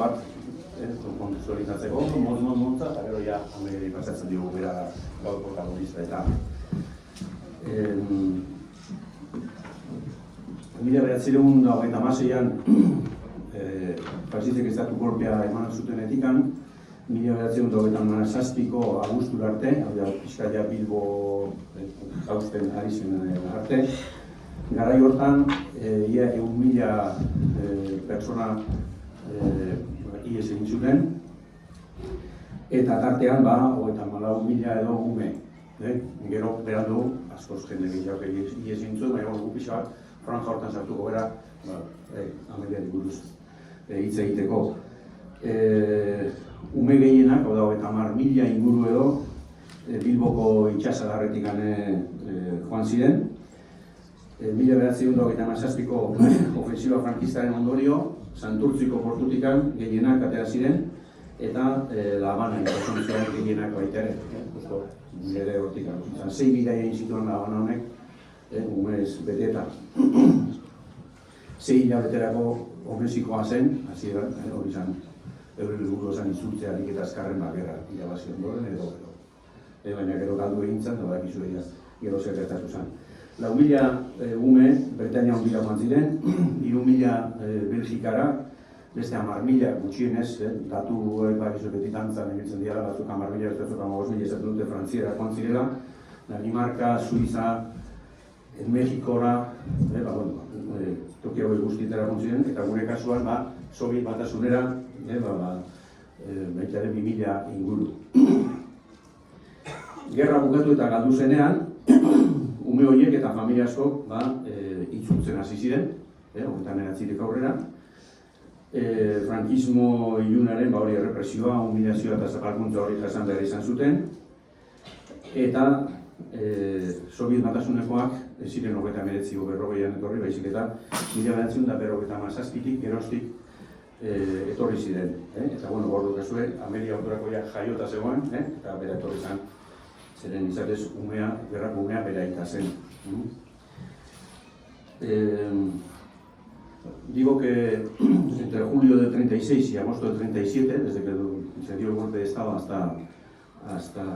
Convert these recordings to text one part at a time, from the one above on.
bat, kontextualizatzeko, motza, eta gero ja, hamegeri pasatzen dugu bera gaur protagonista eta 1926an faxistek estatu kolpea eman zutenetikan, 1927ko abuztura arte, Bizkaia Bilbo jausten ari zen arte, garai hortan ia 1.000 pertsona ihes egin zuten, eta tartean 34.000 edo ume. Gero berandu askoz jende gehiago ihes egin zuen, baina gu pixka bat franja hortan sartuko gara, Ameliari buruz hitz egiteko. Ume gehienak, 30.000 inguru edo, Bilboko itsasadarretik joan ziren. 1927ko ofensiba frankistaren ondorio, Santurtziko portutikan gehienak atera ziren, eta La Habana ikasuntzaren gehienak baita ere, nire hortik. 6 bidaia egin zituen La Habana honek, umez beteta. 6 hilabeterako ofensikoa zen, hasieran, hori zen, euren helburua zen itzultzea harik eta azkarren gerra irabazi ondoren edo. Baina gero galdu egin zen, eta badakizu gero zer gertatu zen. 4.000 ume Britainia Handira joan ziren, 3.000 Belgikara, beste 10.000 gutxienez, datu badakizu betitantzan egitzen dira, batzuk 10.000, beste 5.000 esaten dute Frantziara joan zirela, Danimarka, Suiza, Mexikora, toki hauek guztietara joan ziren, eta gure kasuan Sobiet Batasunera, baita ere 2.000 inguru. Gerra bukatu eta galdu zenean, ume horiek eta familia asko itzultzen hasi ziren, hogetan eratzirik aurrera. Frankismo ilunaren hori errepresioa, humilazioa eta zapalkuntza hori jasan behar izan zuten, eta Sobiet Batasunekoak ez ziren 1939an etorri, baizik eta 1957tik geroztik etorri ziren. Eta gordo kasue, Amelia Ordurakoia jaiota zegoen, eta bera etorri zen, zeren izatez gerrako umea bera aita zen. Digo que entre julio del 36 y agosto del 37, desde que se dio el golpe de Estado hasta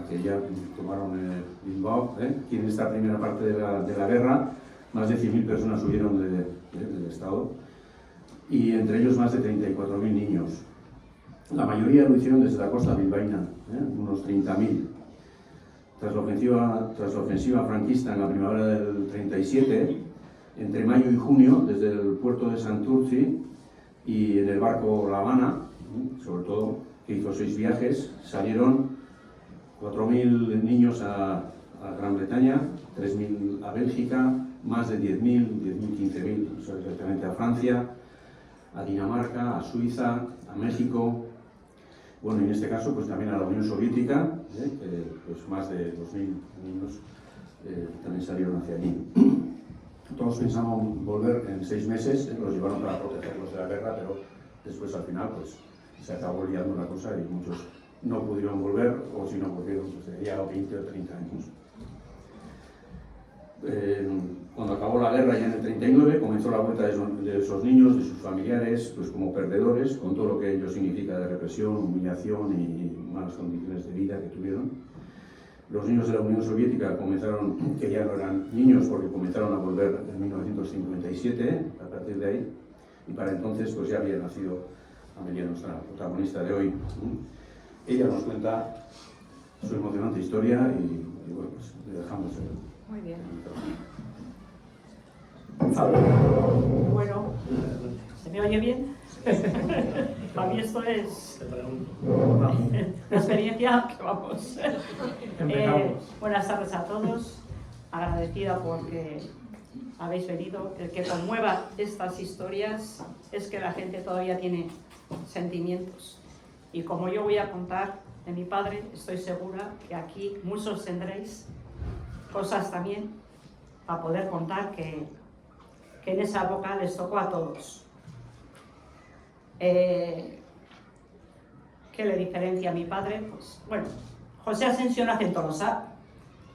que ya tomaron Bilbao, que en esta primera parte de la guerra, más de 100.000 personas huyeron del Estado, y entre ellos más de 34.000 niños. La mayoría lo hicieron desde la costa bilbaína, unos 30.000. Tras la ofensiva franquista en la primavera del 37, entre mayo y junio, desde el puerto de Santurtzi y en el barco La Habana, sobre todo, que hizo 6 viajes, salieron 4.000 niños a Gran Bretaña, 3.000 a Bélgica, más de 10.000, 15.000 exactamente a Francia, a Dinamarca, a Suiza, a México, bueno, en este caso pues también a la Unión Soviética, pues más de 2.000 niños también salieron hacia allí. Todos pensamos volver en 6 meses, los llevaron para protegerlos de la guerra, pero después al final pues se acabó liando la cosa y muchos no pudieron volver, o si no volvieron, pues ya 20 o 30 años. Cuando acabó la guerra ya en el 39, comenzó la vuelta de esos niños, de sus familiares, pues como perdedores, con todo lo que ello significa de represión, humillación y malas condiciones de vida que tuvieron. Los niños de la Unión Soviética comenzaron, que ya no eran niños porque comenzaron a volver en 1957, a partir de ahí, y para entonces pues ya había nacido Amelia, nuestra protagonista de hoy. Ella nos cuenta su emocionante historia y bueno, pues le dejamos el... Muy bien. Pablo. Bueno, ¿se me oye bien? Para mí esto es una experiencia que vamos. Buenas tardes a todos, agradecida porque habéis venido. El que conmueva estas historias es que la gente todavía tiene sentimientos. Y como yo voy a contar de mi padre, estoy segura que aquí muchos tendréis cosas también para poder contar que en esa época les tocó a todos. ¿Qué le diferencia a mi padre? Pues bueno, José Asensio nace en Tolosa,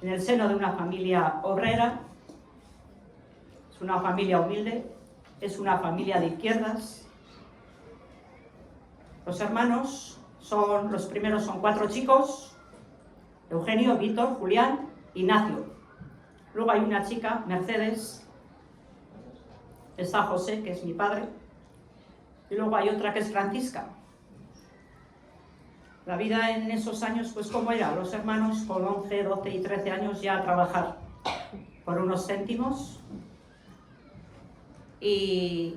en el seno de una familia obrera, es una familia humilde, es una familia de izquierdas. Los hermanos los primeros son 4 chicos: Eugenio, Víctor, Julián, Ignacio. Luego hay una chica, Mercedes, está José, que es mi padre, y luego hay otra que es Francisca. La vida en esos años, pues ¿cómo era? Los hermanos con 11, 12 y 13 años ya a trabajar por unos céntimos y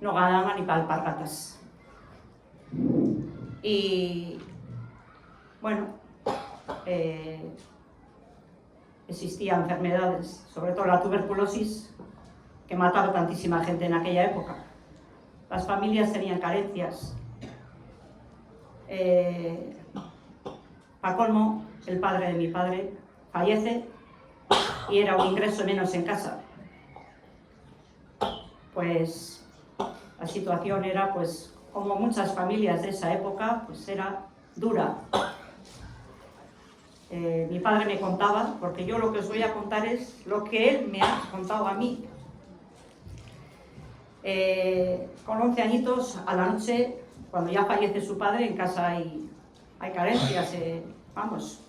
no ganaban ni para alpargatas. Y bueno, existían enfermedades, sobre todo la tuberculosis, que mataba tantísima gente en aquella época. Las familias tenían carencias. Para colmo, el padre de mi padre fallece y era un ingreso menos en casa. Pues la situación era, pues, como muchas familias de esa época, pues era dura. Mi padre me contaba, porque yo lo que os voy a contar es lo que él me ha contado a mí. Con 11 añitos, a la noche, cuando ya fallece su padre, en casa hay carencias, vamos.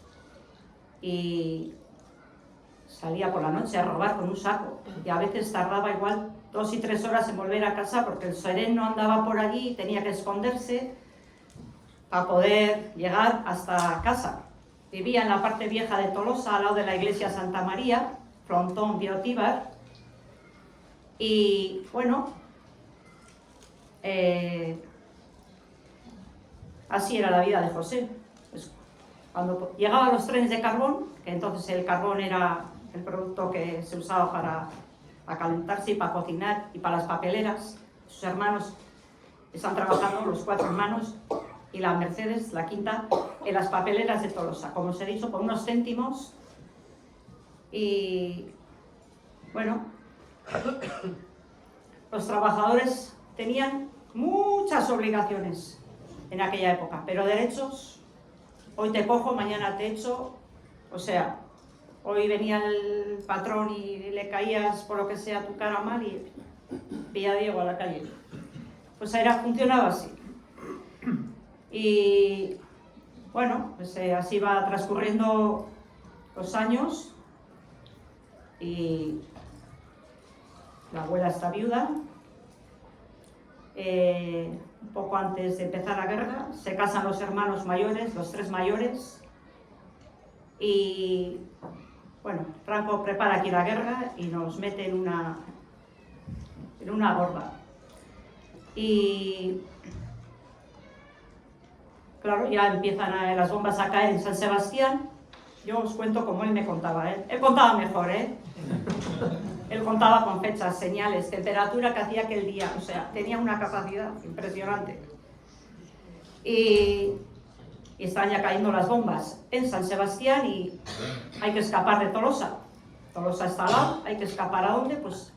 Y salía por la noche a robar con un saco. Y a veces tardaba igual 2 y 3 horas en volver a casa porque el sereno andaba por allí y tenía que esconderse para poder llegar hasta casa. Vivía en la parte vieja de Tolosa, al lado de la iglesia Santa María, frontón Biotíbar. Y bueno, así era la vida de José. Pues, cuando llegaban los trenes de carbón, que entonces el carbón era el producto que se usaba para calentarse y para cocinar y para las papeleras, sus hermanos están trabajando, los 4 hermanos, y la Mercedes, la quinta, en las papeleras de Tolosa, como os he dicho, por unos céntimos. Y bueno, los trabajadores tenían muchas obligaciones en aquella época, pero derechos, hoy te cojo, mañana te echo, o sea, hoy venía el patrón y le caías por lo que sea tu cara mal y pilla a Diego a la calle. Pues funcionaba así. Y bueno, pues así va transcurriendo los años y la abuela está viuda. Un poco antes de empezar la guerra, se casan los hermanos mayores, los 3 mayores, y bueno, Franco prepara aquí la guerra y nos mete en una gorda. Y claro, ya empiezan las bombas a caer en San Sebastián. Yo os cuento como él me contaba, Él contaba mejor, Él contaba con fechas, señales, temperatura que hacía aquel día, o sea, tenía una capacidad impresionante. Y están ya cayendo las bombas en San Sebastián y hay que escapar de Tolosa. Tolosa está al lado, hay que escapar ¿a dónde? Pues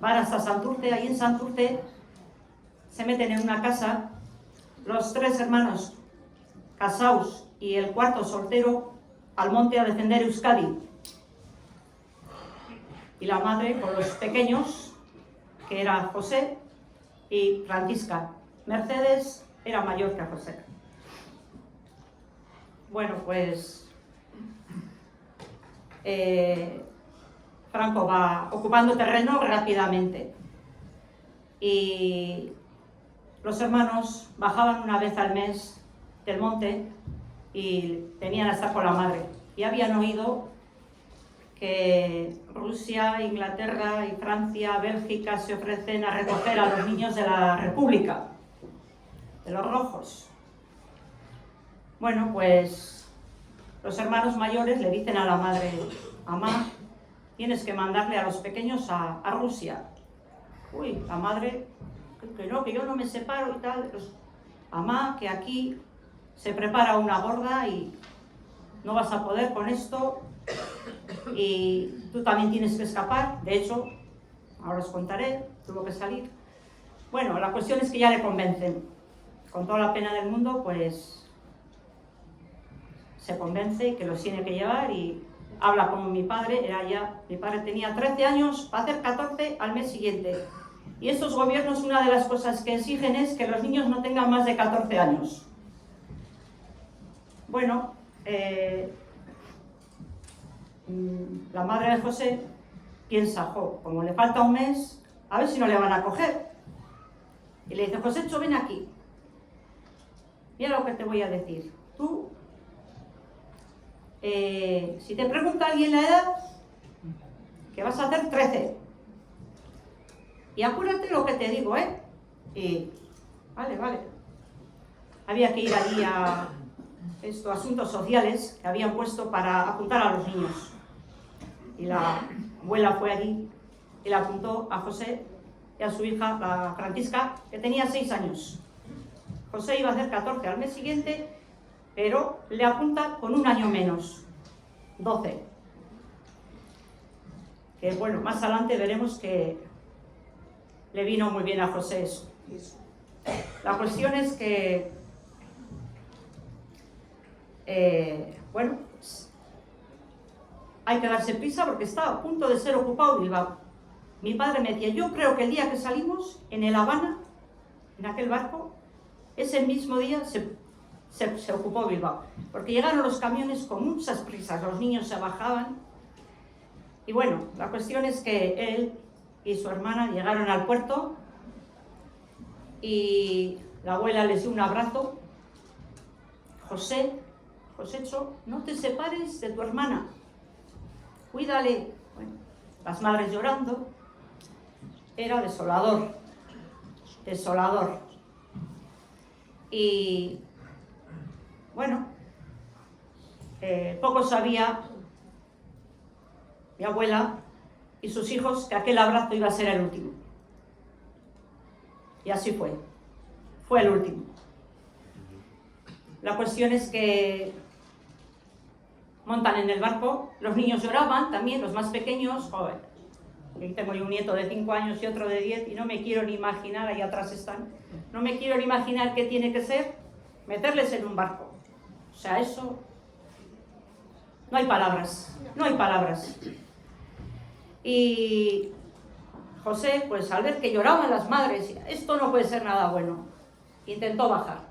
van hasta Santurce. Ahí en Santurce se meten en una casa, los 3 hermanos casados y el 4 soltero, al monte a defender Euskadi. Y la madre con los pequeños, que era José y Francisca. Mercedes era mayor que José. Bueno, pues Franco va ocupando terreno rápidamente y los hermanos bajaban una vez al mes del monte y venían a estar con la madre. Y habían oído que Rusia, Inglaterra y Francia, Bélgica se ofrecen a recoger a los niños de la República, de los rojos. Bueno, pues los hermanos mayores le dicen a la madre: mamá, tienes que mandarle a los pequeños a Rusia. Uy, la madre, que no, que yo no me separo y tal. Pues, mamá, que aquí se prepara una gorda y no vas a poder con esto y tú también tienes que escapar. De hecho, ahora os contaré, tuvo que salir. Bueno, la cuestión es que ya le convencen. Con toda la pena del mundo, pues se convence que los tiene que llevar y habla con mi padre. Mi padre tenía 13 años, va a hacer 14 al mes siguiente. Y estos gobiernos, una de las cosas que exigen es que los niños no tengan más de 14 años. Bueno, la madre de José piensa, jo, como le falta un mes, a ver si no le van a coger. Y le dice, Josécho, ven aquí. Mira lo que te voy a decir. Tú, si te pregunta alguien la edad, que vas a hacer 13. Y acuérdate lo que te digo, ¿eh? Y, vale. Había que ir allí a asuntos sociales que habían puesto para apuntar a los niños. Y la abuela fue allí y le apuntó a José y a su hija, la Francisca, que tenía 6 años. José iba a hacer 14 al mes siguiente, pero le apunta con un año menos, 12. Que bueno, más adelante veremos que le vino muy bien a José eso. La cuestión es que, bueno, hay que darse prisa porque está a punto de ser ocupado Bilbao. Mi padre me decía, yo creo que el día que salimos en el Habana, en aquel barco, ese mismo día se ocupó Bilbao, porque llegaron los camiones con muchas prisas, los niños se bajaban. Y bueno, la cuestión es que él y su hermana llegaron al puerto y la abuela les dio un abrazo. Josécho, no te separes de tu hermana, cuídale. Bueno, las madres llorando. Era desolador. Y bueno, poco sabía mi abuela y sus hijos que aquel abrazo iba a ser el último. Y así fue el último. La cuestión es que montan en el barco, los niños lloraban también, los más pequeños, joder. Tengo yo un nieto de 5 años y otro de 10 y no me quiero ni imaginar, ahí atrás están, no me quiero ni imaginar qué tiene que ser meterles en un barco. O sea, eso, no hay palabras. Y José, pues al ver que lloraban las madres, esto no puede ser nada bueno, intentó bajar.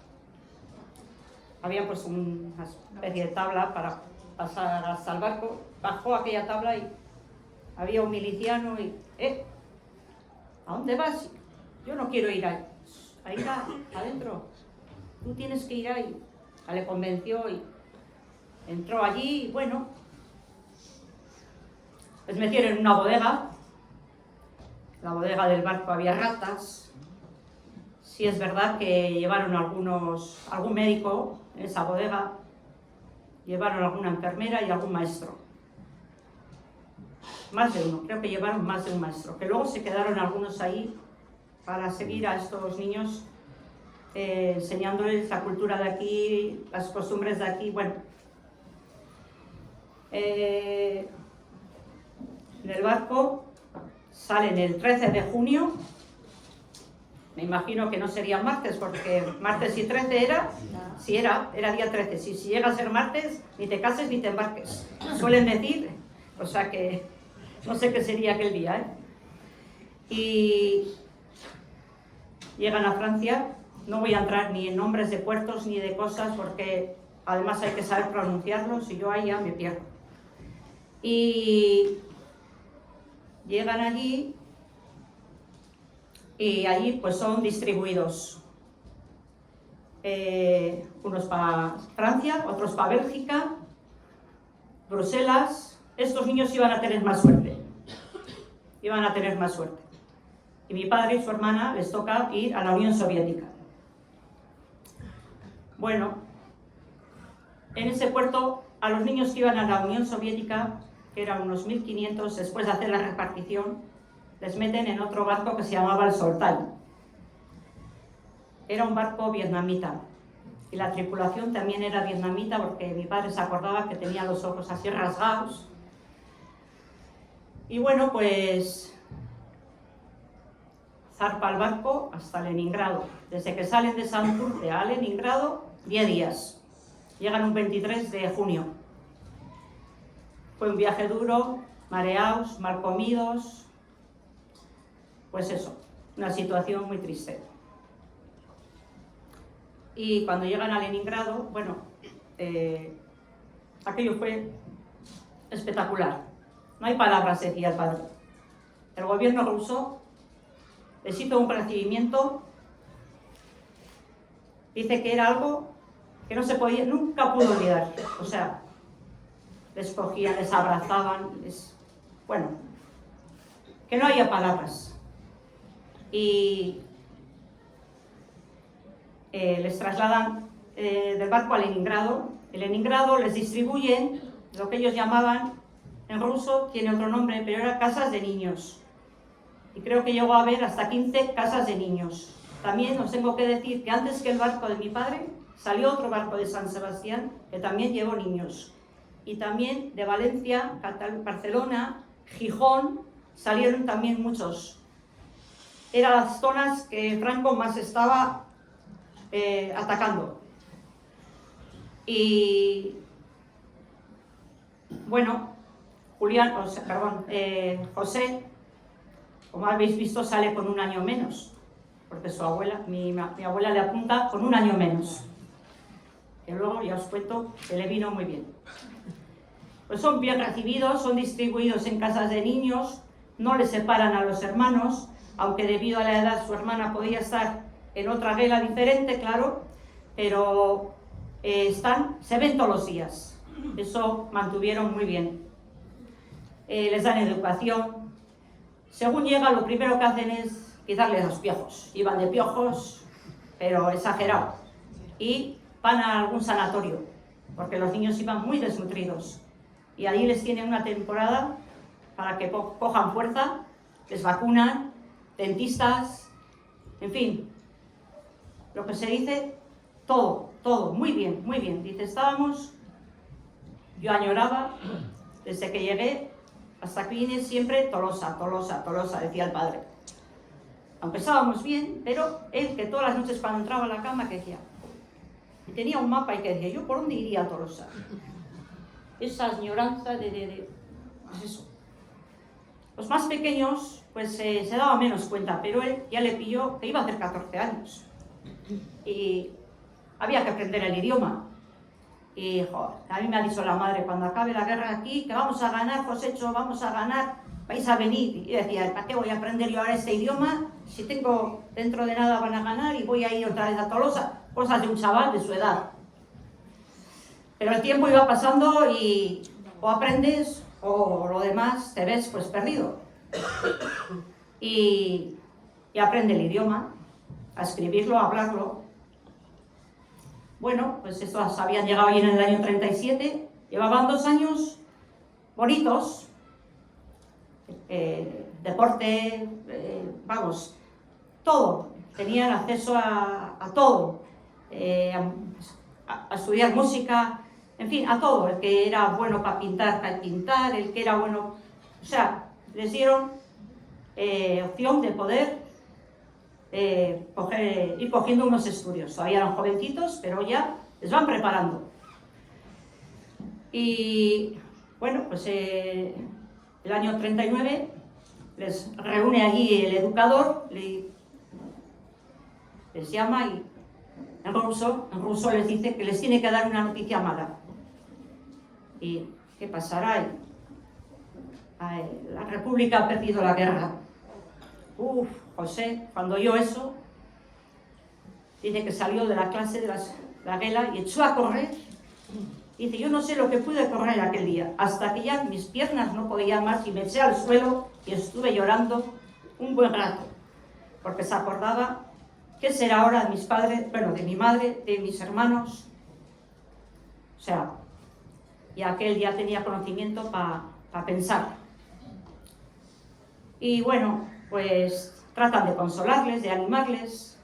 Había pues una especie de tabla para pasar hasta el barco, bajó aquella tabla y había un miliciano y, ¿a dónde vas? Yo no quiero ir ahí. Ahí está, adentro. Tú tienes que ir ahí. Le convenció y entró allí y bueno, les metieron en una bodega. La bodega del barco había ratas. Sí es verdad que llevaron algún médico en esa bodega, llevaron alguna enfermera y algún maestro. Más de uno, creo que llevaron más de un maestro, que luego se quedaron algunos ahí para seguir a estos niños enseñándoles la cultura de aquí, las costumbres de aquí. Bueno, en el barco salen el 13 de junio, me imagino que no sería martes, porque martes y 13 era día 13, si llega a ser martes, ni te cases ni te embarques, suelen decir, o sea que no sé qué sería aquel día, ¿eh? Y llegan a Francia, no voy a entrar ni en nombres de puertos ni de cosas, porque además hay que saber pronunciarlos y yo ahí ya me pierdo. Y llegan allí y allí pues son distribuidos. Unos para Francia, otros para Bélgica, Bruselas. Estos niños iban a tener más suerte. Y mi padre y su hermana les toca ir a la Unión Soviética. Bueno, en ese puerto, a los niños que iban a la Unión Soviética, que eran unos 1.500, después de hacer la repartición, les meten en otro barco que se llamaba el Soltán. Era un barco vietnamita. Y la tripulación también era vietnamita, porque mi padre se acordaba que tenía los ojos así rasgados. Y bueno, pues zarpa el barco hasta Leningrado. Desde que salen de Santurce a Leningrado, 10 días. Llegan un 23 de junio. Fue un viaje duro, mareados, mal comidos. Pues eso, una situación muy triste. Y cuando llegan a Leningrado, bueno, aquello fue espectacular. No hay palabras, decía el padre. El gobierno ruso les hizo un recibimiento, dice que era algo que no se podía, nunca pudo olvidar. O sea, les cogían, les abrazaban, bueno, que no había palabras. Y les trasladan del barco a Leningrado. En Leningrado les distribuyen lo que ellos llamaban, en ruso tiene otro nombre, pero eran casas de niños. Y creo que llegó a haber hasta 15 casas de niños. También os tengo que decir que antes que el barco de mi padre, salió otro barco de San Sebastián que también llevó niños. Y también de Valencia, Barcelona, Gijón, salieron también muchos. Eran las zonas que Franco más estaba atacando. Y bueno, José, como habéis visto, sale con 1 año menos, porque su abuela, mi abuela le apunta con 1 año menos. Que luego ya os cuento que le vino muy bien. Pues son bien recibidos, son distribuidos en casas de niños, no les separan a los hermanos, aunque debido a la edad su hermana podía estar en otra regla diferente, claro, pero se ven todos los días. Eso mantuvieron muy bien. Les dan educación. Según llega, lo primero que hacen es quitarles los piojos. Iban de piojos, pero exagerado. Y van a algún sanatorio, porque los niños iban muy desnutridos. Y allí les tienen una temporada para que cojan fuerza, les vacunan, dentistas, en fin, lo que se dice, todo, muy bien, muy bien. Dice, yo añoraba, desde que llegué hasta que vine siempre Tolosa, decía el padre. Aunque estábamos bien, pero él que todas las noches cuando entraba a la cama, que decía, y tenía un mapa y que decía, ¿yo por dónde iría a Tolosa? Esa añoranza pues eso. Los más pequeños, pues se daba menos cuenta, pero él ya le pilló que iba a hacer 14 años. Y había que aprender el idioma. Y a mí me ha dicho la madre, cuando acabe la guerra aquí, que vamos a ganar, Josécho, vamos a ganar, vais a venir. Y decía, ¿para qué voy a aprender yo ahora este idioma? Si tengo, dentro de nada van a ganar y voy a ir otra vez a Tolosa. Cosas de un chaval de su edad. Pero el tiempo iba pasando y o aprendes o lo demás te ves pues perdido. Y aprende el idioma, a escribirlo, a hablarlo. Bueno, pues estos habían llegado ahí en el año 37, llevaban 2 años bonitos, deporte, todo, tenían acceso a todo, a estudiar música, en fin, a todo, el que era bueno para pintar, el que era bueno, o sea, les dieron opción de poder ir cogiendo unos estudios. Todavía eran jovencitos, pero ya les van preparando. Y bueno, pues el año 39 les reúne allí el educador, les llama y en ruso les dice que les tiene que dar una noticia mala. ¿Y qué pasará? La República ha perdido la guerra. José, cuando oyó eso, dice que salió de la clase de la guela y echó a correr. Dice, yo no sé lo que pude correr aquel día, hasta que ya mis piernas no podían más y me eché al suelo y estuve llorando un buen rato, porque se acordaba qué será ahora de mis padres, bueno, de mi madre, de mis hermanos. O sea, y aquel ya tenía conocimiento para pensar. Y bueno, pues tratan de consolarles, de animarles.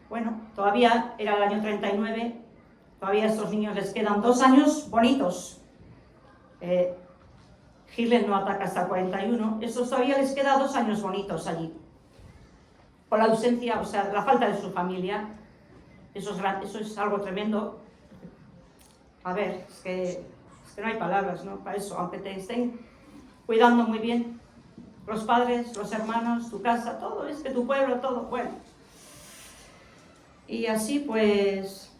Bueno, todavía era el año 39, todavía a estos niños les quedan 2 años bonitos. Hitler no ataca hasta el 41, estos todavía les queda 2 años bonitos allí. Por la ausencia, o sea, la falta de su familia, eso es algo tremendo. A ver, es que no hay palabras, ¿no? Para eso, aunque te estén cuidando muy bien, los padres, los hermanos, tu casa, todo, es que tu pueblo, todo, bueno. Y así pues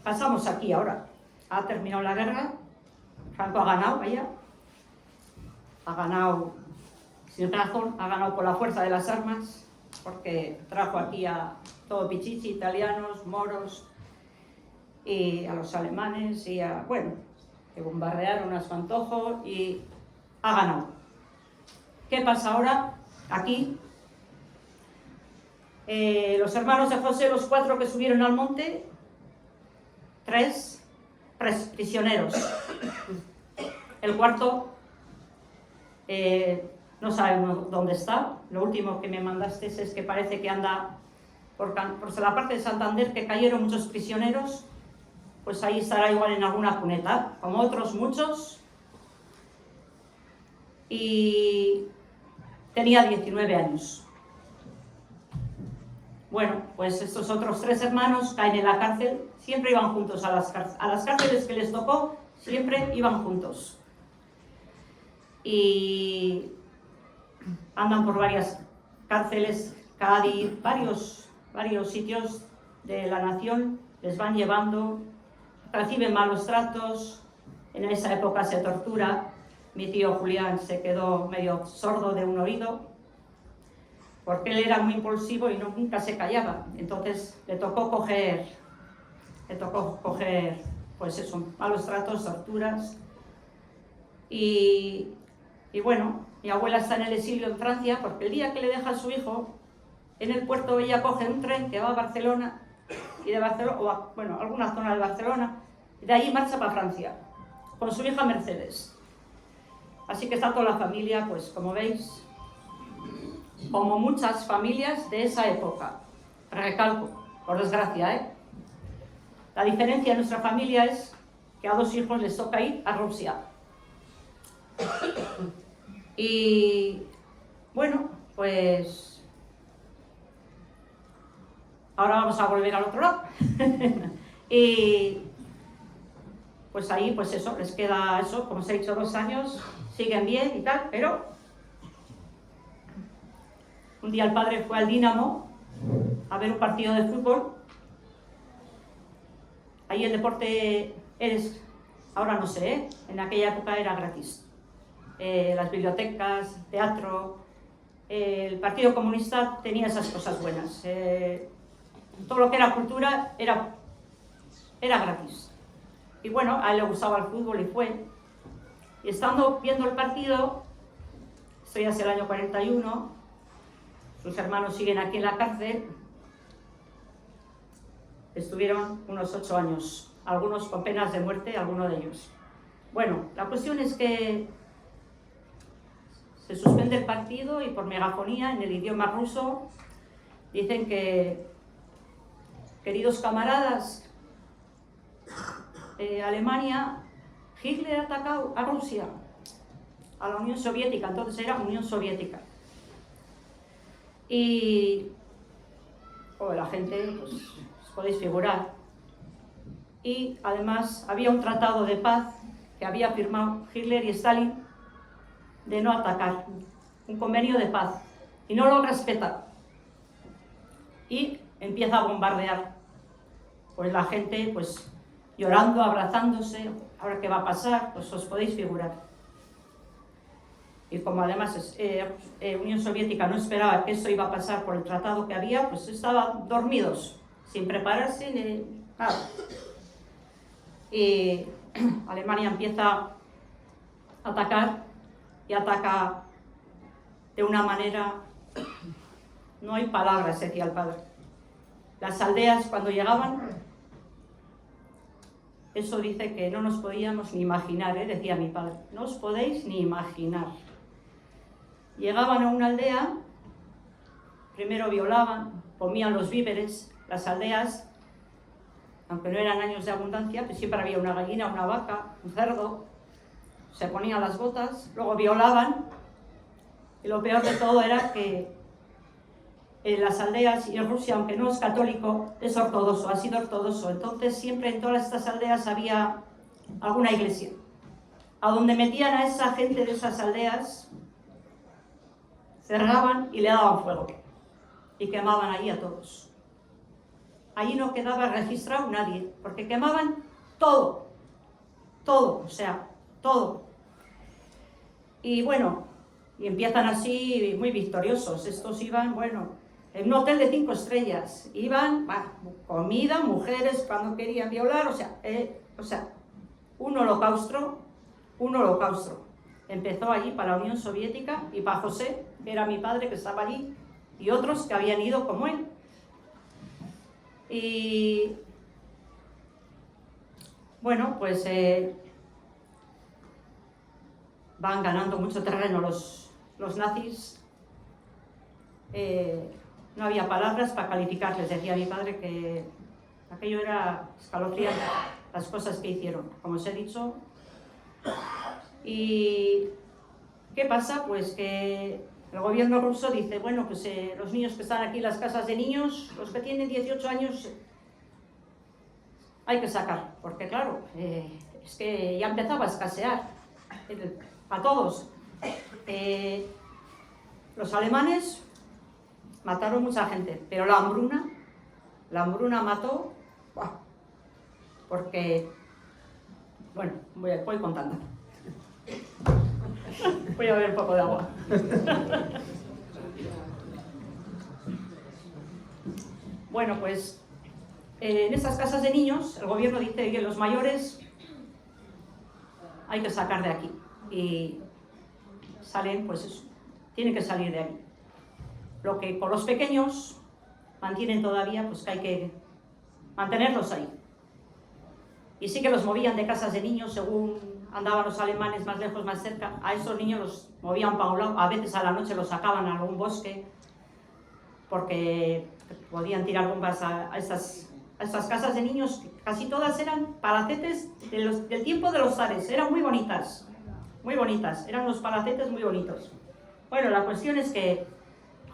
pasamos aquí ahora. Ha terminado la guerra, Franco ha ganado, vaya, ha ganado sin razón, ha ganado por la fuerza de las armas, porque trajo aquí a todo pichichi, italianos, moros, y a los alemanes, y a, bueno, que bombardearon a su antojo, y ha ganado. ¿Qué pasa ahora? Aquí, los hermanos de José, los 4 que subieron al monte, 3 prisioneros. El cuarto, no sabemos dónde está. Lo último que me mandaste es que parece que anda por la parte de Santander, que cayeron muchos prisioneros, pues ahí estará igual en alguna cuneta, como otros muchos. Y tenía 19 años. Bueno, pues estos otros 3 hermanos caen en la cárcel, siempre iban juntos a las cárceles que les tocó, siempre iban juntos. Y andan por varias cárceles, Cádiz, varios sitios de la nación, les van llevando, reciben malos tratos, en esa época se tortura. Mi tío Julián se quedó medio sordo de un oído, porque él era muy impulsivo y nunca se callaba. Entonces le tocó coger, pues eso, malos tratos, torturas. Y bueno, mi abuela está en el exilio en Francia, porque el día que le deja a su hijo, en el puerto ella coge un tren que va a Barcelona, y de Barcelona, o a, bueno, alguna zona de Barcelona, y de allí marcha para Francia, con su hija Mercedes. Así que está toda la familia, pues como veis, como muchas familias de esa época. Recalco, por desgracia, La diferencia de nuestra familia es que a 2 hijos les toca ir a Rusia. Y bueno, pues ahora vamos a volver al otro lado. Y pues ahí, pues eso, les queda eso, como os he dicho, 2 años, siguen bien y tal, pero un día el padre fue al Dinamo a ver un partido de fútbol. Ahí el deporte ahora no sé, en aquella época era gratis. Las bibliotecas, teatro, el Partido Comunista tenía esas cosas buenas. Todo lo que era cultura era gratis. Y bueno, a él le gustaba el fútbol y fue. Y estando viendo el partido, esto ya es el año 41, sus hermanos siguen aquí en la cárcel, estuvieron unos 8 años, algunos con penas de muerte, algunos de ellos. Bueno, la cuestión es que se suspende el partido y por megafonía en el idioma ruso dicen que, queridos camaradas, Alemania, Hitler ha atacado a Rusia, a la Unión Soviética, entonces era Unión Soviética. Y la gente, pues os podéis figurar. Y además había un tratado de paz que había firmado Hitler y Stalin de no atacar, un convenio de paz, y no lo respeta. Y empieza a bombardear. Pues la gente, pues llorando, abrazándose, ahora qué va a pasar, pues os podéis figurar. Y como además Unión Soviética no esperaba que eso iba a pasar por el tratado que había, pues estaban dormidos, sin prepararse ni nada. Y Alemania empieza a atacar y ataca de una manera, no hay palabras, decía el padre. Las aldeas cuando llegaban, eso dice que no nos podíamos ni imaginar, decía mi padre, no os podéis ni imaginar. Llegaban a una aldea, primero violaban, comían los víveres. Las aldeas, aunque no eran años de abundancia, pues siempre había una gallina, una vaca, un cerdo, se ponían las botas, luego violaban, y lo peor de todo era que en las aldeas, y en Rusia, aunque no es católico, es ortodoxo, ha sido ortodoxo, entonces siempre en todas estas aldeas había alguna iglesia, a donde metían a esa gente de esas aldeas, cerraban y le daban fuego y quemaban allí a todos. Allí no quedaba registrado nadie, porque quemaban todo, o sea, todo. Y bueno, y empiezan así muy victoriosos. Estos iban, bueno, en un hotel de 5 estrellas, iban, comida, mujeres cuando querían violar, o sea, un holocausto. Empezó allí para la Unión Soviética y para José, que era mi padre, que estaba allí, y otros que habían ido como él. Y bueno, pues van ganando mucho terreno los nazis. No había palabras para calificarles, decía mi padre que aquello era escalofriante, las cosas que hicieron, como os he dicho. ¿Y qué pasa? Pues que el gobierno ruso dice, bueno, pues los niños que están aquí en las casas de niños, los que tienen 18 años, hay que sacar, porque claro, es que ya empezaba a escasear a todos. Los alemanes mataron mucha gente, pero la hambruna mató, porque, bueno, voy contando. Voy a beber un poco de agua. Bueno, pues en esas casas de niños el gobierno dice que los mayores hay que sacar de aquí y salen, pues eso, tienen que salir de ahí. Lo que con los pequeños mantienen todavía, pues que hay que mantenerlos ahí. Y sí que los movían de casas de niños según andaban los alemanes más lejos, más cerca. A esos niños los movían para un lado, a veces a la noche los sacaban a algún bosque porque podían tirar bombas a estas casas de niños, que casi todas eran palacetes del tiempo de los zares, eran muy bonitas, eran unos palacetes muy bonitos. Bueno, la cuestión es que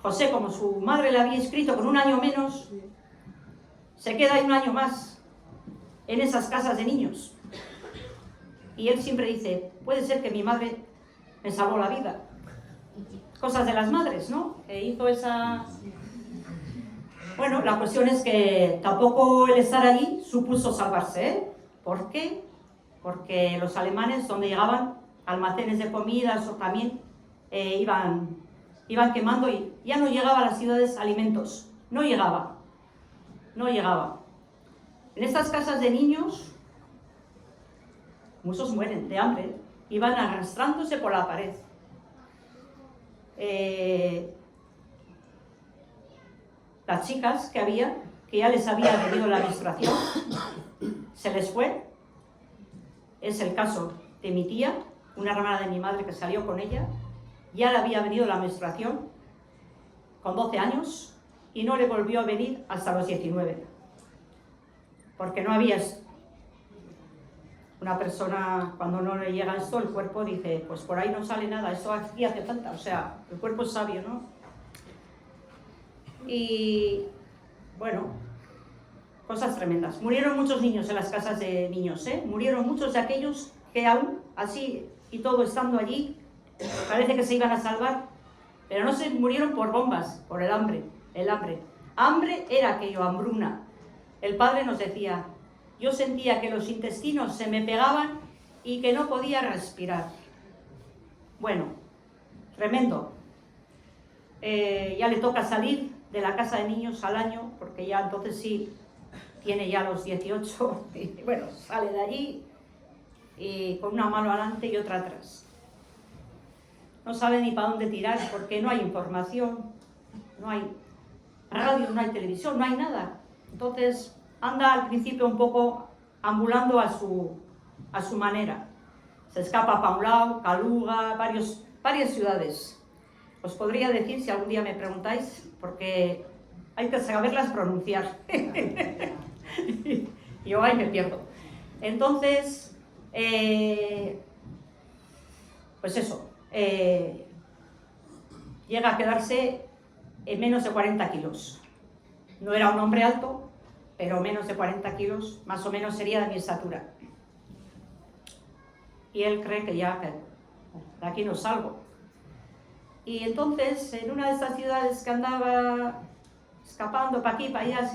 José, como su madre le había inscrito con un año menos, se queda ahí un año más en esas casas de niños. Y él siempre dice, puede ser que mi madre me salvó la vida. Cosas de las madres, ¿no? Que hizo esa... Bueno, la cuestión es que tampoco el estar allí supuso salvarse, ¿eh? ¿Por qué? Porque los alemanes, donde llegaban almacenes de comidas o también iban quemando y ya no llegaba a las ciudades alimentos. No llegaba. En estas casas de niños, muchos mueren de hambre, iban arrastrándose por la pared. Las chicas que ya les había venido la menstruación, se les fue. Es el caso de mi tía, una hermana de mi madre que salió con ella, ya le había venido la menstruación con 12 años y no le volvió a venir hasta los 19. Porque no había... Una persona, cuando no le llega esto, el cuerpo dice, pues por ahí no sale nada, esto aquí hace falta. O sea, el cuerpo es sabio, ¿no? Y, bueno, cosas tremendas. Murieron muchos niños en las casas de niños, ¿eh? Murieron muchos de aquellos que aún, así y todo estando allí, parece que se iban a salvar, pero no se murieron por bombas, por el hambre. Hambre era aquello, hambruna. El padre nos decía, yo sentía que los intestinos se me pegaban y que no podía respirar. Bueno, tremendo. Ya le toca salir de la casa de niños al año, porque ya entonces sí, tiene ya los 18, y bueno, sale de allí y con una mano adelante y otra atrás. No sabe ni para dónde tirar porque no hay información, no hay radio, no hay televisión, no hay nada. Entonces anda al principio un poco ambulando a su manera. Se escapa para un lado, Kaluga, varias ciudades. Os podría decir si algún día me preguntáis, porque hay que saberlas pronunciar. Yo ahí me pierdo. Entonces, pues eso, llega a quedarse en menos de 40 kilos. No era un hombre alto, pero menos de 40 kilos, más o menos sería de mi estatura. y él cree que ya de aquí no salgo. Y entonces, en una de estas ciudades que andaba escapando para aquí, para allá,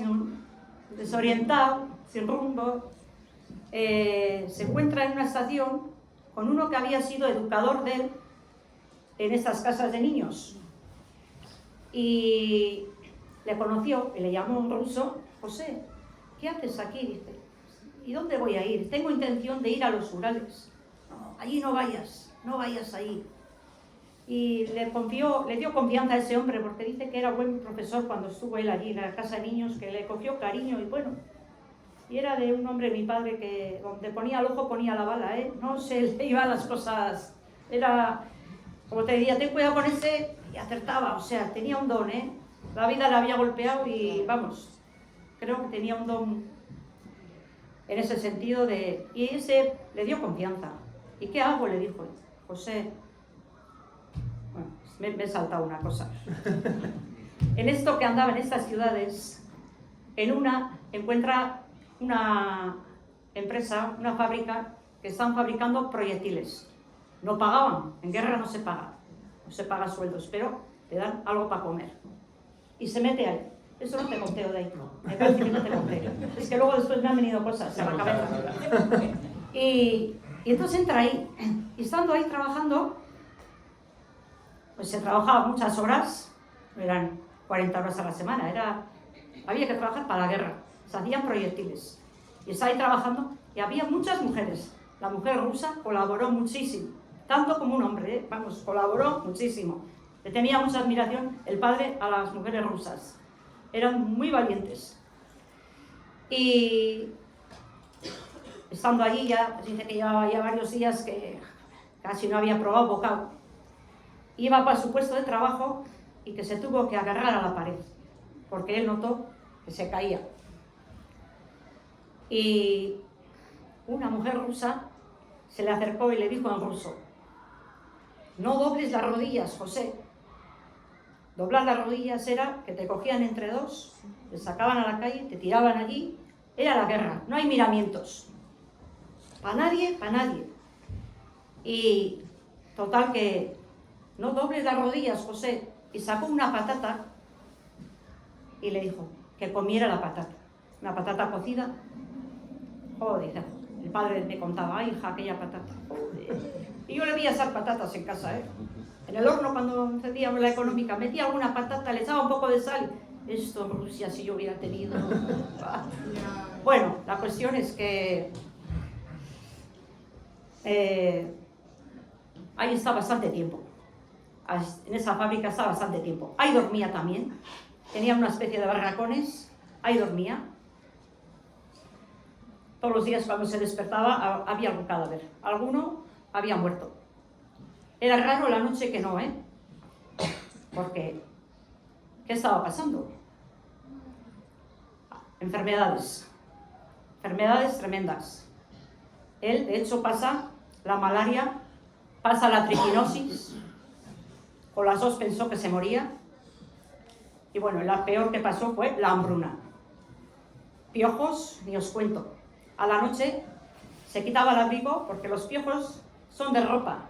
desorientado, sin rumbo, se encuentra en una estación con uno que había sido educador de él en estas casas de niños. Y le conoció y le llamó en ruso: José, ¿qué haces aquí? Dice, ¿y dónde voy a ir? Tengo intención de ir a los Urales. No, allí no vayas ahí. Y le dio confianza a ese hombre, porque dice que era buen profesor cuando estuvo él allí en la casa de niños, que le cogió cariño y bueno. Y era de un hombre, mi padre, que donde ponía el ojo ponía la bala, no se le iban las cosas. Era, como te diría, ten cuidado con ese, y acertaba, o sea, tenía un don, La vida le había golpeado y, vamos, creo que tenía un don en ese sentido y ese le dio confianza. ¿Y qué hago? Le dijo, José. Bueno, me he saltado una cosa. En esto que andaba en estas ciudades, en una encuentra una empresa, una fábrica, que están fabricando proyectiles. No pagaban, en guerra no se paga sueldos, pero te dan algo para comer. Y se mete ahí. Eso no te conteo de ahí, me parece que no te conté. Es que luego después me han venido cosas a la cabeza. Y entonces entra ahí, y estando ahí trabajando, pues se trabajaba muchas horas, eran 40 horas a la semana, había que trabajar para la guerra. Se hacían proyectiles. Y está ahí trabajando y había muchas mujeres. La mujer rusa colaboró muchísimo, tanto como un hombre, colaboró muchísimo. Le tenía mucha admiración el padre a las mujeres rusas. Eran muy valientes. Y estando allí, ya dice que llevaba ya varios días que casi no había probado bocado. Iba para su puesto de trabajo y que se tuvo que agarrar a la pared, porque él notó que se caía. Y una mujer rusa se le acercó y le dijo en ruso: no dobles las rodillas, José. Doblar las rodillas era que te cogían entre dos, te sacaban a la calle, te tiraban allí. Era la guerra, no hay miramientos. Para nadie. Y total que no dobles las rodillas, José. Y sacó una patata y le dijo que comiera la patata. Una patata cocida. Joder, el padre me contaba, ay, hija, aquella patata. Joder. Y yo le veía esas patatas en casa, En el horno, cuando encendíamos la económica, metía alguna patata, le echaba un poco de sal. Esto en Rusia, si yo hubiera tenido. Bueno, la cuestión es que ahí está bastante tiempo. En esa fábrica está bastante tiempo. Ahí dormía también. Tenía una especie de barracones. Ahí dormía. Todos los días cuando se despertaba había algún cadáver. Alguno había muerto. Era raro la noche que no, Porque, ¿qué estaba pasando? Enfermedades tremendas. Él, de hecho, pasa la malaria, pasa la triquinosis. Con las dos pensó que se moría. Y bueno, la peor que pasó fue la hambruna. Piojos, ni os cuento. A la noche se quitaba el abrigo porque los piojos son de ropa.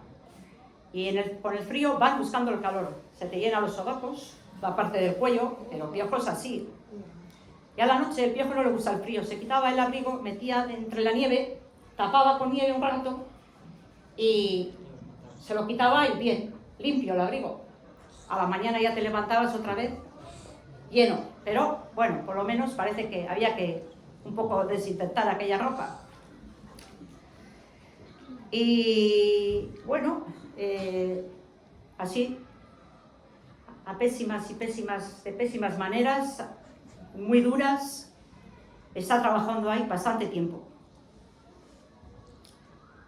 Y con el frío van buscando el calor. Se te llenan los sobacos, la parte del cuello, pero piojos así. Y a la noche el piojo no le gusta el frío. Se quitaba el abrigo, metía entre la nieve, tapaba con nieve un rato y se lo quitaba y bien, limpio el abrigo. A la mañana ya te levantabas otra vez lleno. Pero bueno, por lo menos parece que había que un poco desinfectar aquella ropa. Y bueno, así, de pésimas maneras, muy duras, está trabajando ahí bastante tiempo.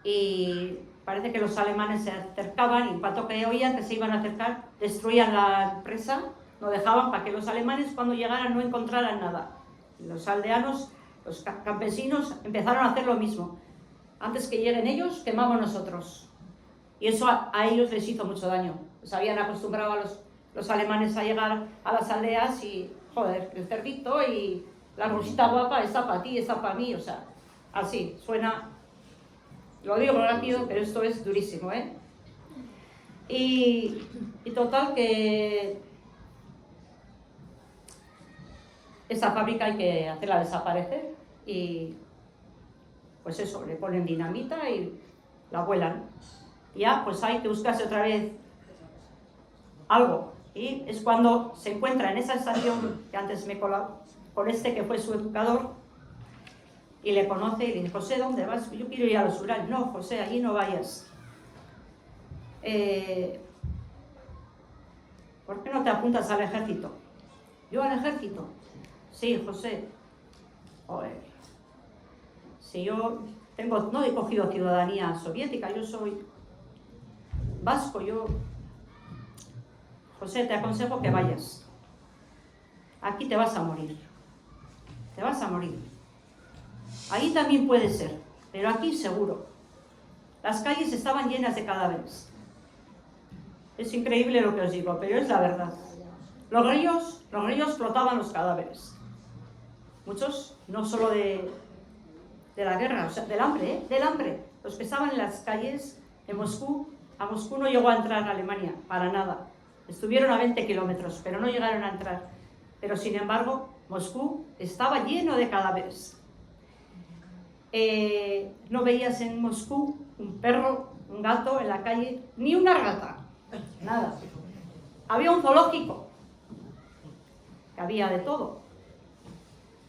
Y parece que los alemanes se acercaban y en cuanto que oían que se iban a acercar, destruían la empresa, no dejaban para que los alemanes cuando llegaran no encontraran nada. Los aldeanos, los campesinos empezaron a hacer lo mismo. Antes que lleguen ellos, quemamos nosotros. Y eso a ellos les hizo mucho daño. Pues habían acostumbrado a los alemanes a llegar a las aldeas y, joder, el cerdito y la rosita guapa está para ti, está para mí, o sea, así, suena Lo digo rápido, pero esto es durísimo, ¿eh? Y total que esta fábrica hay que hacerla desaparecer y pues eso, le ponen dinamita y la vuelan. Y ya, pues hay que buscarse otra vez algo. Y es cuando se encuentra en esa estación que antes me he colado, con este que fue su educador, y le conoce y le dice: José, ¿dónde vas? Yo quiero ir a los Urales. No, José, allí no vayas. ¿Por qué no te apuntas al ejército? ¿Yo al ejército? Sí, José. Joder. Si yo no he cogido ciudadanía soviética, yo soy vasco, José, te aconsejo que vayas. Aquí te vas a morir. Te vas a morir. Ahí también puede ser, pero aquí seguro. Las calles estaban llenas de cadáveres. Es increíble lo que os digo, pero es la verdad. Los ríos flotaban los cadáveres. Muchos, no solo de la guerra, o sea, del hambre, ¿eh? Del hambre. Los que estaban en las calles de Moscú, a Moscú no llegó a entrar a Alemania, para nada. Estuvieron a 20 kilómetros, pero no llegaron a entrar. Pero sin embargo, Moscú estaba lleno de cadáveres. No veías en Moscú un perro, un gato en la calle, ni una rata, nada. Había un zoológico, que había de todo.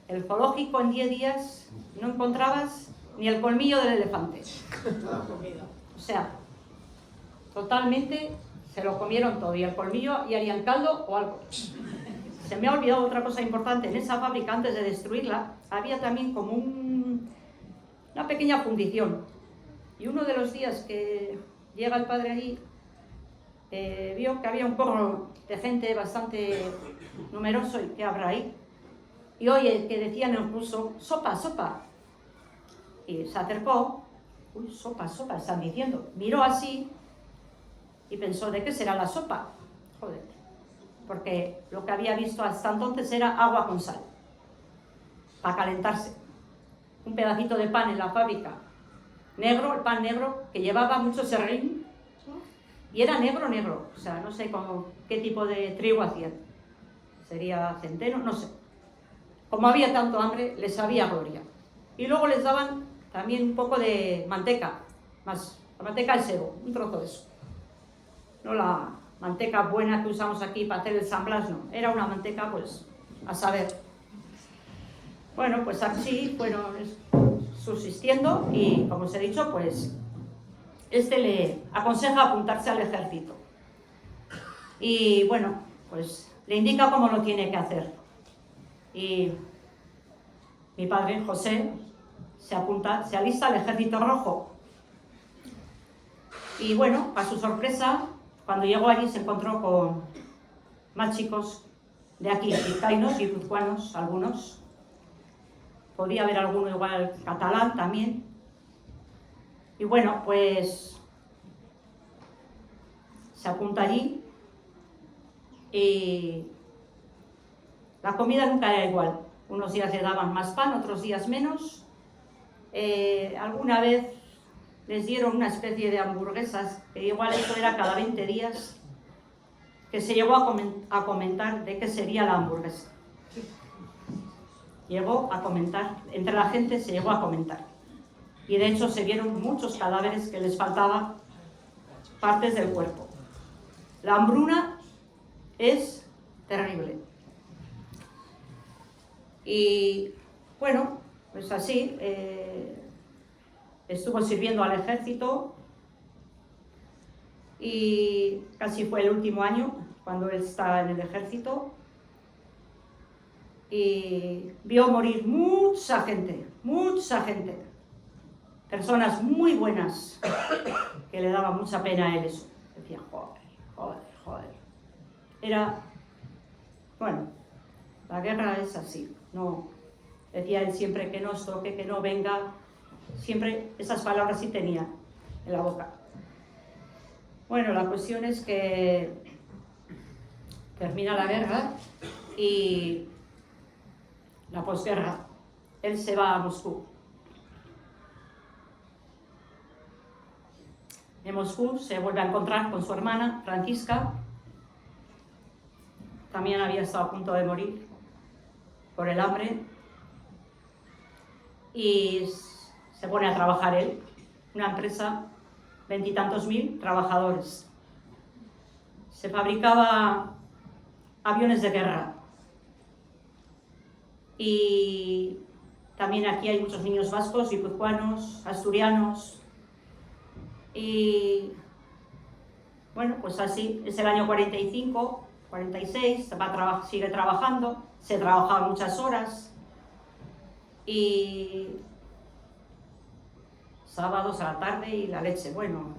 El zoológico en 10 días no encontrabas ni el colmillo del elefante. O sea, totalmente se lo comieron todo, y el colmillo y harían caldo o algo. Se me ha olvidado otra cosa importante. En esa fábrica, antes de destruirla, había también como una pequeña fundición. Y uno de los días que llega el padre allí, vio que había un corro de gente bastante numeroso. ¿Y qué habrá ahí? Y oye, que decían en ruso: sopa, sopa. Y se acercó. Uy, sopa, sopa, están diciendo. Miró así y pensó: ¿de qué será la sopa? Joder. Porque lo que había visto hasta entonces era agua con sal, para calentarse. Un pedacito de pan en la fábrica, negro, el pan negro, que llevaba mucho serrín, y era negro, o sea, no sé qué tipo de trigo hacían. Sería centeno, no sé. Como había tanto hambre, les sabía gloria. Y luego les daban también un poco de manteca, más la manteca de sebo, un trozo de eso. No la manteca buena que usamos aquí para hacer el San Blas, no. Era una manteca, pues, a saber. Bueno, pues así fueron subsistiendo y, como os he dicho, pues le aconseja apuntarse al ejército. Y bueno, pues le indica cómo lo tiene que hacer. Y mi padre, José, se alista al Ejército Rojo. Y bueno, para su sorpresa, cuando llegó allí se encontró con más chicos de aquí, vizcaínos y guipuzcoanos, algunos. Podía haber alguno igual catalán también. Y bueno, pues se apunta allí y la comida nunca era igual. Unos días le daban más pan, otros días menos. Alguna vez les dieron una especie de hamburguesas, que igual eso era cada 20 días, que se llegó a comentar de qué sería la hamburguesa. Llegó a comentar, entre la gente se llegó a comentar. Y de hecho se vieron muchos cadáveres que les faltaban partes del cuerpo. La hambruna es terrible. Y bueno, pues así, estuvo sirviendo al ejército y casi fue el último año cuando él estaba en el ejército. Y vio morir mucha gente, personas muy buenas, que le daba mucha pena a él eso. Decía, joder. Era, bueno, la guerra es así, no, decía él siempre que no os toque, que no venga, siempre esas palabras sí tenía en la boca. Bueno, la cuestión es que termina la guerra y la posguerra, él se va a Moscú. en Moscú se vuelve a encontrar con su hermana, Francisca. También había estado a punto de morir por el hambre. Y se pone a trabajar él, una empresa, 20 y tantos mil trabajadores. Se fabricaba aviones de guerra. Y también aquí hay muchos niños vascos, guipuzcoanos, asturianos. Y bueno, pues así, es el año 45, 46, sigue trabajando, se trabajaba muchas horas. Y sábados a la tarde y la leche, bueno,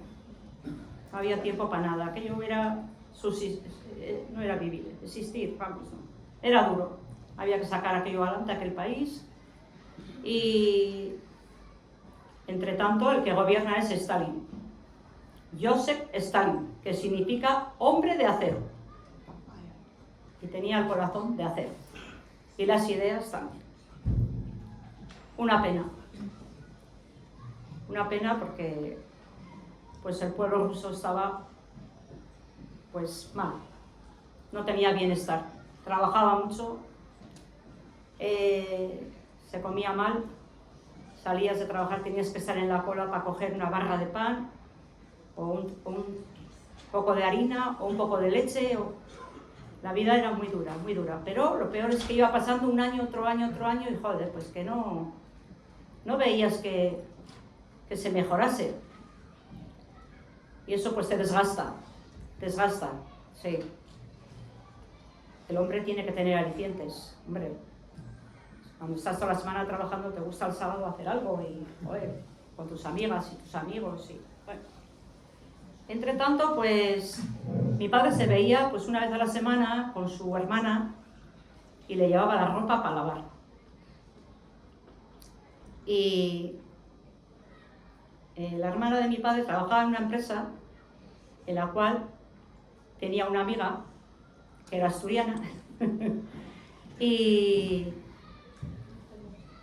no había tiempo para nada, aquello era no era vivir, existir, vamos, no. Era duro, había que sacar aquello adelante, aquel país, y entre tanto el que gobierna es Stalin, Joseph Stalin, que significa hombre de acero, y tenía el corazón de acero, y las ideas también. Una pena porque pues el pueblo ruso estaba pues mal, no tenía bienestar, trabajaba mucho, se comía mal, salías de trabajar, tenías que estar en la cola para coger una barra de pan o un poco de harina o un poco de leche. La vida era muy dura, pero lo peor es que iba pasando un año, otro año y joder, pues que no veías que se mejorase. Y eso pues te desgasta, sí. El hombre tiene que tener alicientes, hombre. Cuando estás toda la semana trabajando, te gusta el sábado hacer algo y, joder, con tus amigas y tus amigos y, bueno. Entre tanto, pues, mi padre se veía pues una vez a la semana con su hermana y le llevaba la ropa para lavar. Y la hermana de mi padre trabajaba en una empresa en la cual tenía una amiga que era asturiana y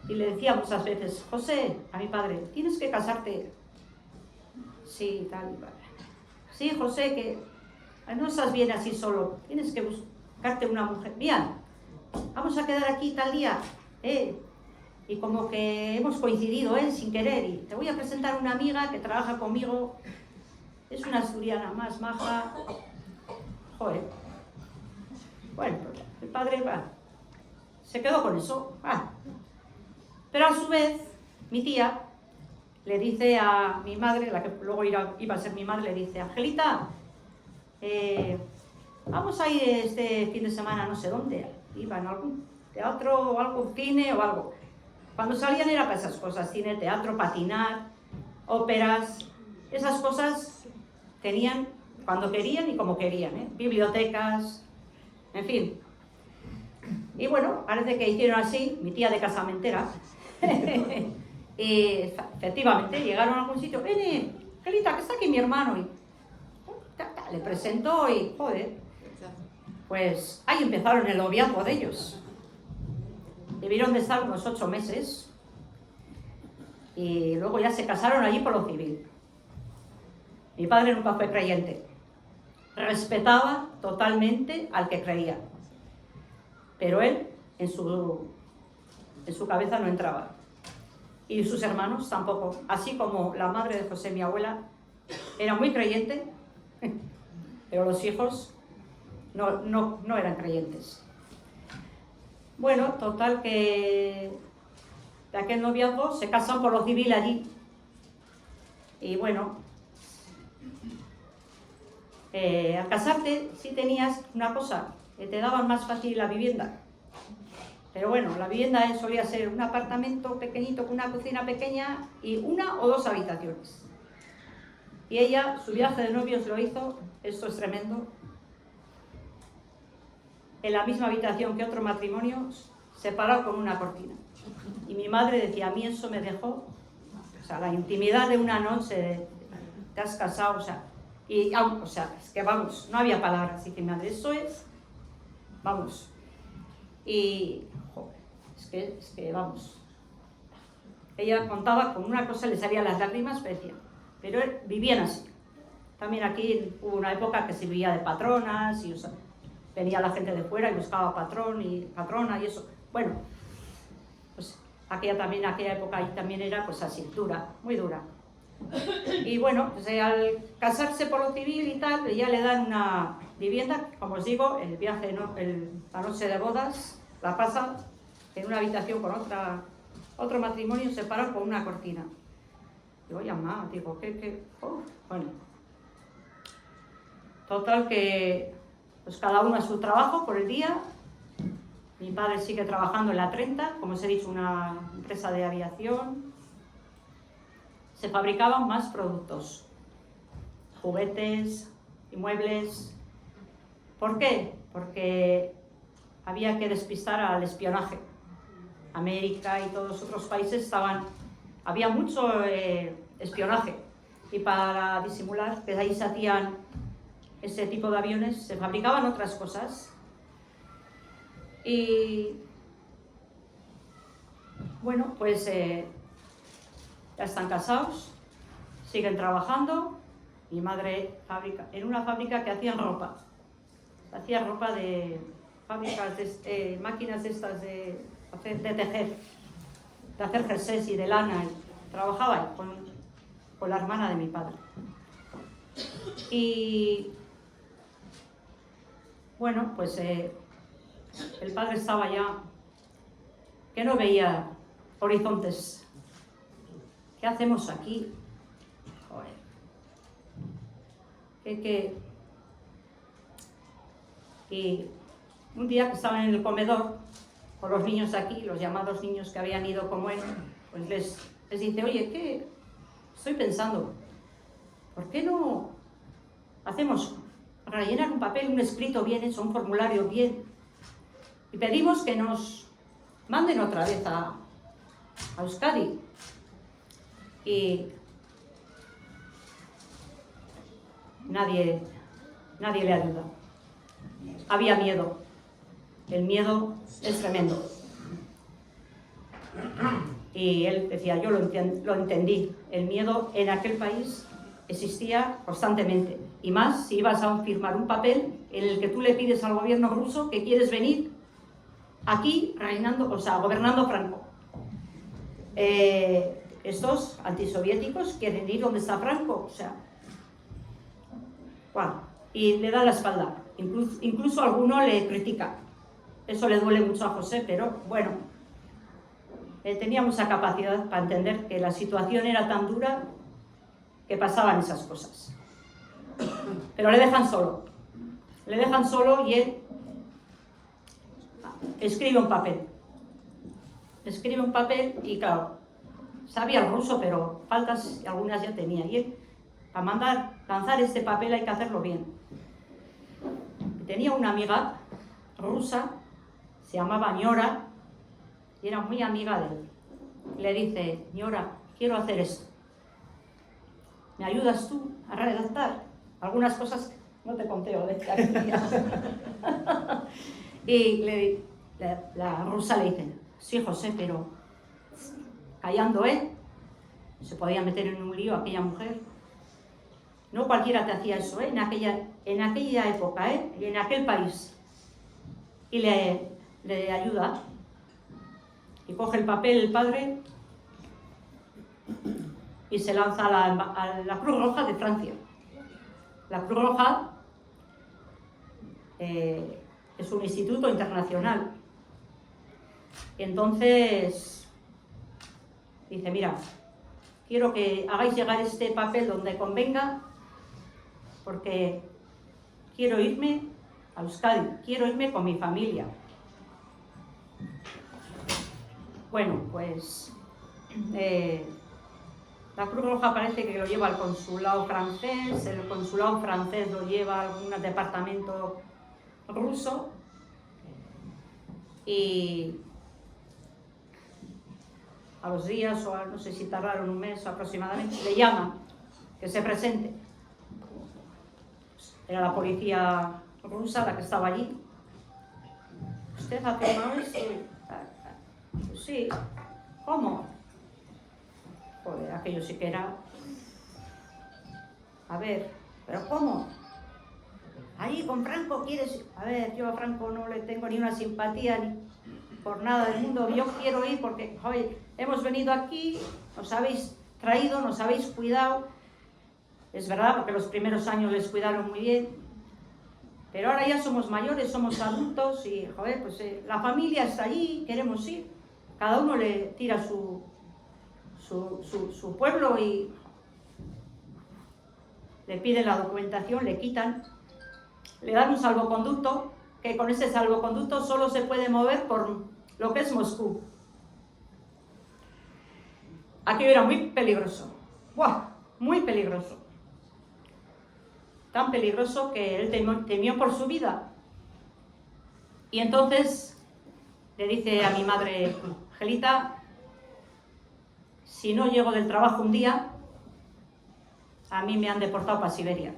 le decía muchas veces: José, a mi padre, tienes que casarte. Sí, tal. Sí, José, que no estás bien así solo, tienes que buscarte una mujer. Bien, vamos a quedar aquí tal día, y como que hemos coincidido, sin querer, y te voy a presentar una amiga que trabaja conmigo, es una asturiana más maja. Joder. Bueno, el padre se quedó con eso. Pero a su vez, mi tía le dice a mi madre, la que luego iba a ser mi madre, le dice: Angelita, vamos a ir este fin de semana no sé dónde, iban a algún teatro o algún cine o algo. Cuando salían era para esas cosas, cine, teatro, patinar, óperas, esas cosas tenían cuando querían y como querían, bibliotecas, en fin. Y bueno, parece que hicieron así, mi tía de casamentera, y efectivamente llegaron a algún sitio: ven, Angelita, que está aquí mi hermano, y le presentó y joder, pues ahí empezaron el noviazgo de ellos. Debieron de estar unos 8 meses y luego ya se casaron allí por lo civil. Mi padre nunca fue creyente, respetaba totalmente al que creía, pero él en su cabeza no entraba, y sus hermanos tampoco, así como la madre de José, mi abuela, era muy creyente, pero los hijos no eran creyentes. Bueno, total que de aquel noviazgo se casan por lo civil allí. Y bueno, al casarte sí tenías una cosa, que te daban más fácil la vivienda. Pero bueno, la vivienda solía ser un apartamento pequeñito con una cocina pequeña y 1 o 2 habitaciones. Y ella, su viaje de novios lo hizo, esto es tremendo, en la misma habitación que otro matrimonio, separado con una cortina. Y mi madre decía: a mí eso me dejó, o sea, la intimidad de una noche, te has casado, o sea, es que vamos, no había palabras. Y mi madre, eso es, vamos. Y, joder, es que vamos. Ella contaba con una cosa, le salían las lágrimas, pero vivían así. también aquí hubo una época que se vivía de patronas y venía la gente de fuera y buscaba patrón y patrona y eso. Bueno, pues aquella época ahí también era pues así, dura, muy dura. Y bueno, pues al casarse por lo civil y tal, ya le dan una vivienda, como os digo, el viaje, la noche de bodas, la pasa en una habitación con otro matrimonio separado con una cortina. Digo, ya mamá, digo, ¿qué? Bueno, total que pues cada uno a su trabajo por el día. Mi padre sigue trabajando en la 30, como os he dicho, una empresa de aviación. Se fabricaban más productos, juguetes y muebles. ¿Por qué? Porque había que despistar al espionaje. América y todos los otros países había mucho espionaje, y para disimular que ahí se hacían ese tipo de aviones, se fabricaban otras cosas. Y bueno, pues ya están casados, siguen trabajando. Mi madre en una fábrica que hacían ropa. Hacía ropa de fábricas, máquinas de estas de tejer, de hacer jerseys y de lana. Y trabajaba ahí con la hermana de mi padre. Y bueno, pues el padre estaba ya que no veía horizontes. ¿Qué hacemos aquí? Joder. Y un día que estaban en el comedor con los niños de aquí, los llamados niños que habían ido como él, pues les dice, oye, ¿qué? Estoy pensando, ¿por qué no hacemos rellenar un papel, un escrito bien hecho, un formulario bien, y pedimos que nos manden otra vez a Euskadi? Y nadie le ayuda. Había miedo. El miedo es tremendo. Y él decía, yo lo entendí. El miedo en aquel país existía constantemente. Y más si ibas a firmar un papel en el que tú le pides al gobierno ruso que quieres venir aquí gobernando Franco. Estos antisoviéticos quieren ir donde está Franco, bueno, y le da la espalda. Incluso alguno le critica. Eso le duele mucho a José, pero bueno, tenía mucha capacidad para entender que la situación era tan dura que pasaban esas cosas. Pero le dejan solo y él escribe un papel y claro, sabía el ruso, pero faltas algunas ya tenía. Y él, para lanzar este papel hay que hacerlo bien. Tenía una amiga rusa, se llamaba Ñora, y era muy amiga de él. Le dice, Ñora, quiero hacer esto. ¿Me ayudas tú a redactar? Algunas cosas no te conteo de esta actividad. Y la rusa le dice, sí, José, pero callando se podía meter en un lío aquella mujer. No cualquiera te hacía eso, en aquella época, y en aquel país. Y le ayuda. Y coge el papel el padre y se lanza a la Cruz Roja de Francia. La Cruz Roja es un instituto internacional. Y entonces dice, mira, quiero que hagáis llegar este papel donde convenga, porque quiero irme a Euskadi, quiero irme con mi familia. Bueno, pues la Cruz Roja parece que lo lleva al consulado francés, el consulado francés lo lleva a algún departamento ruso y a los días, o no sé si tardaron un mes aproximadamente, le llaman que se presente. Era la policía rusa la que estaba allí. ¿Usted ha firmado esto? Sí. ¿Cómo? Joder, aquello sí que era... A ver, ¿pero cómo? Ahí con Franco quieres... A ver, yo a Franco no le tengo ni una simpatía ni por nada del mundo. Yo quiero ir porque, joder, hemos venido aquí, nos habéis traído, nos habéis cuidado. Es verdad, porque los primeros años les cuidaron muy bien. Pero ahora ya somos mayores, somos adultos y, joder, pues la familia está allí, queremos ir. Cada uno le tira su pueblo y le piden la documentación, le quitan, le dan un salvoconducto, que con ese salvoconducto solo se puede mover por lo que es Moscú. Aquello era muy peligroso, ¡buah! Muy peligroso. Tan peligroso que él temió por su vida. Y entonces le dice a mi madre, Angelita, si no llego del trabajo un día, a mí me han deportado para Siberia.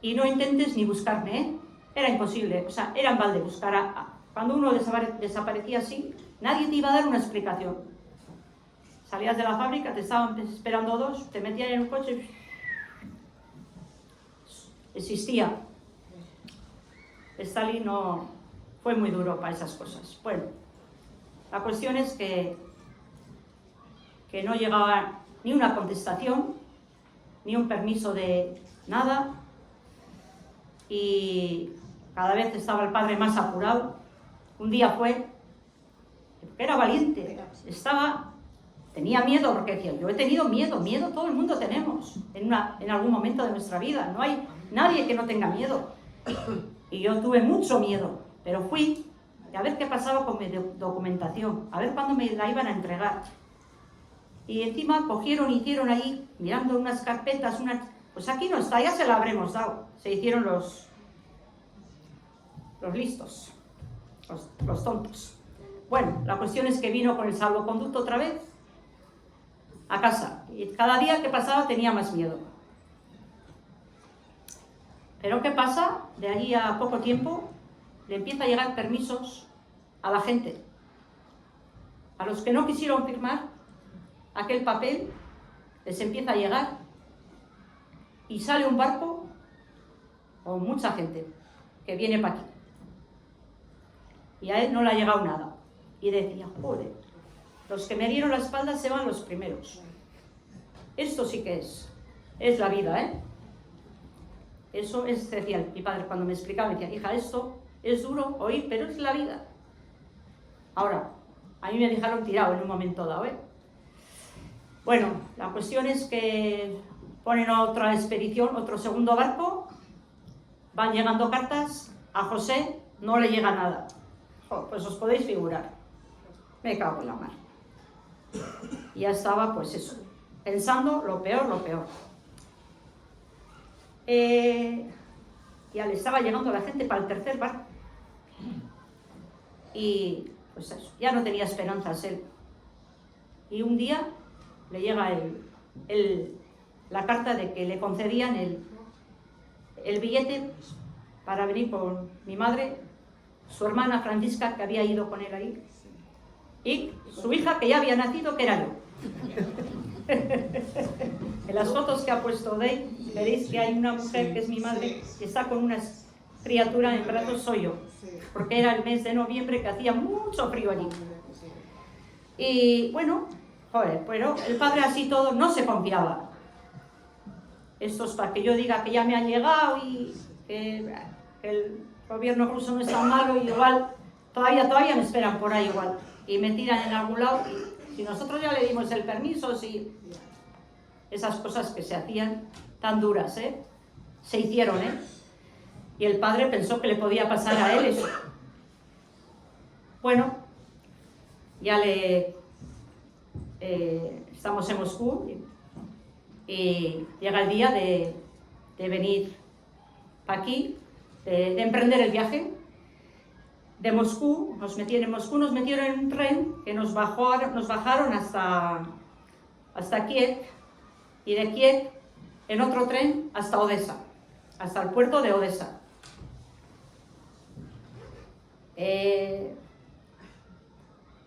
Y no intentes ni buscarme, ¿eh? Era imposible, o sea, era en balde buscar cuando uno desaparecía así, nadie te iba a dar una explicación. Salías de la fábrica, te estaban esperando dos, te metían en un coche y... Existía. Stalin no fue muy duro para esas cosas. Bueno, la cuestión es que no llegaba ni una contestación, ni un permiso de nada, y cada vez estaba el padre más apurado. Un día fue, porque era valiente, tenía miedo, porque decía, yo he tenido miedo todo el mundo tenemos en algún momento de nuestra vida, no hay nadie que no tenga miedo. Y yo tuve mucho miedo, pero fui a ver qué pasaba con mi documentación, a ver cuándo me la iban a entregar. Y encima cogieron, hicieron ahí, mirando unas carpetas, pues aquí no está, ya se la habremos dado. Se hicieron los listos, los tontos. Bueno, la cuestión es que vino con el salvoconducto otra vez a casa, y cada día que pasaba tenía más miedo. Pero ¿qué pasa? De allí a poco tiempo le empieza a llegar permisos a la gente. A los que no quisieron firmar aquel papel, les empieza a llegar y sale un barco con mucha gente que viene para aquí. Y a él no le ha llegado nada. Y decía, joder, los que me dieron la espalda se van los primeros. Esto sí que es la vida, ¿eh? Eso es, decía mi padre cuando me explicaba, me decía, hija, esto es duro oír, pero es la vida. Ahora, a mí me dejaron tirado en un momento dado, ¿eh? Bueno, la cuestión es que ponen otra expedición, otro segundo barco, van llegando cartas, a José no le llega nada. Oh, pues os podéis figurar, me cago en la mar. Y ya estaba, pues eso, pensando lo peor, lo peor. Ya le estaba llegando la gente para el tercer barco. Y pues eso, ya no tenía esperanzas él. Y un día le llega la carta de que le concedían el billete para venir con mi madre, su hermana Francisca, que había ido con él ahí, y su hija, que ya había nacido, que era yo. En las fotos que ha puesto Dave, veréis que hay una mujer, que es mi madre, que está con una criatura en brazos, soy yo, porque era el mes de noviembre, que hacía mucho frío allí. Y bueno, joder, pero el padre así todo no se confiaba. Esto es para que yo diga que ya me han llegado y que el gobierno ruso no es tan malo, y igual todavía me esperan por ahí igual y me tiran en algún lado, y si nosotros ya le dimos el permiso, si esas cosas que se hacían tan duras, se hicieron, y el padre pensó que le podía pasar a él eso. Bueno, ya estamos en Moscú y llega el día de venir para aquí, de emprender el viaje. De Moscú, nos metieron en un tren que nos bajaron hasta Kiev, y de Kiev en otro tren hasta Odessa, hasta el puerto de Odessa.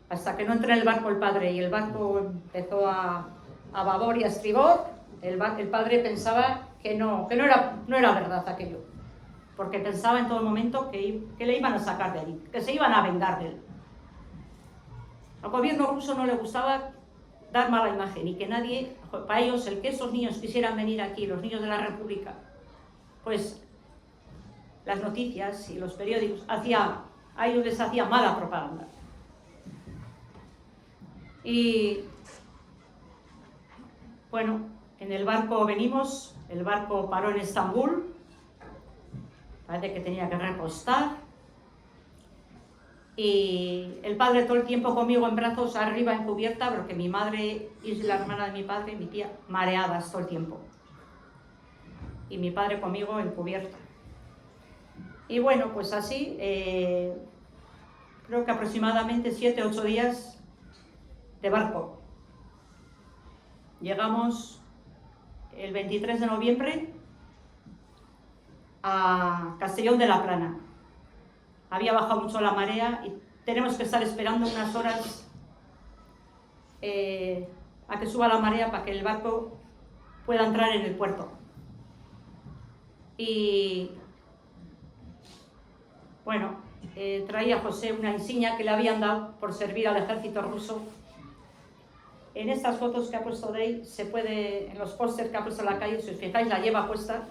Hasta que no entró en el barco el padre, y el barco empezó a babor y a estribor, el padre pensaba que no era verdad aquello, porque pensaba en todo momento que le iban a sacar de allí, que se iban a vengar de él. Al gobierno ruso no le gustaba dar mala imagen y que nadie, para ellos, el que esos niños quisieran venir aquí, los niños de la República, pues las noticias y los periódicos a ellos les hacía mala propaganda. Y bueno, en el barco venimos, el barco paró en Estambul, parece que tenía que repostar, y el padre todo el tiempo conmigo en brazos arriba en cubierta, porque mi madre y la hermana de mi padre, mi tía, mareadas todo el tiempo, y mi padre conmigo en cubierta. Y bueno, pues así, creo que aproximadamente 7 u 8 días de barco. Llegamos el 23 de noviembre a Castellón de la Plana. Había bajado mucho la marea y tenemos que estar esperando unas horas a que suba la marea para que el barco pueda entrar en el puerto. Y bueno, traía José una insignia que le habían dado por servir al ejército ruso. En estas fotos que ha puesto Dey, se puede, en los pósters que ha puesto en la calle, si os fijáis, la lleva puesta.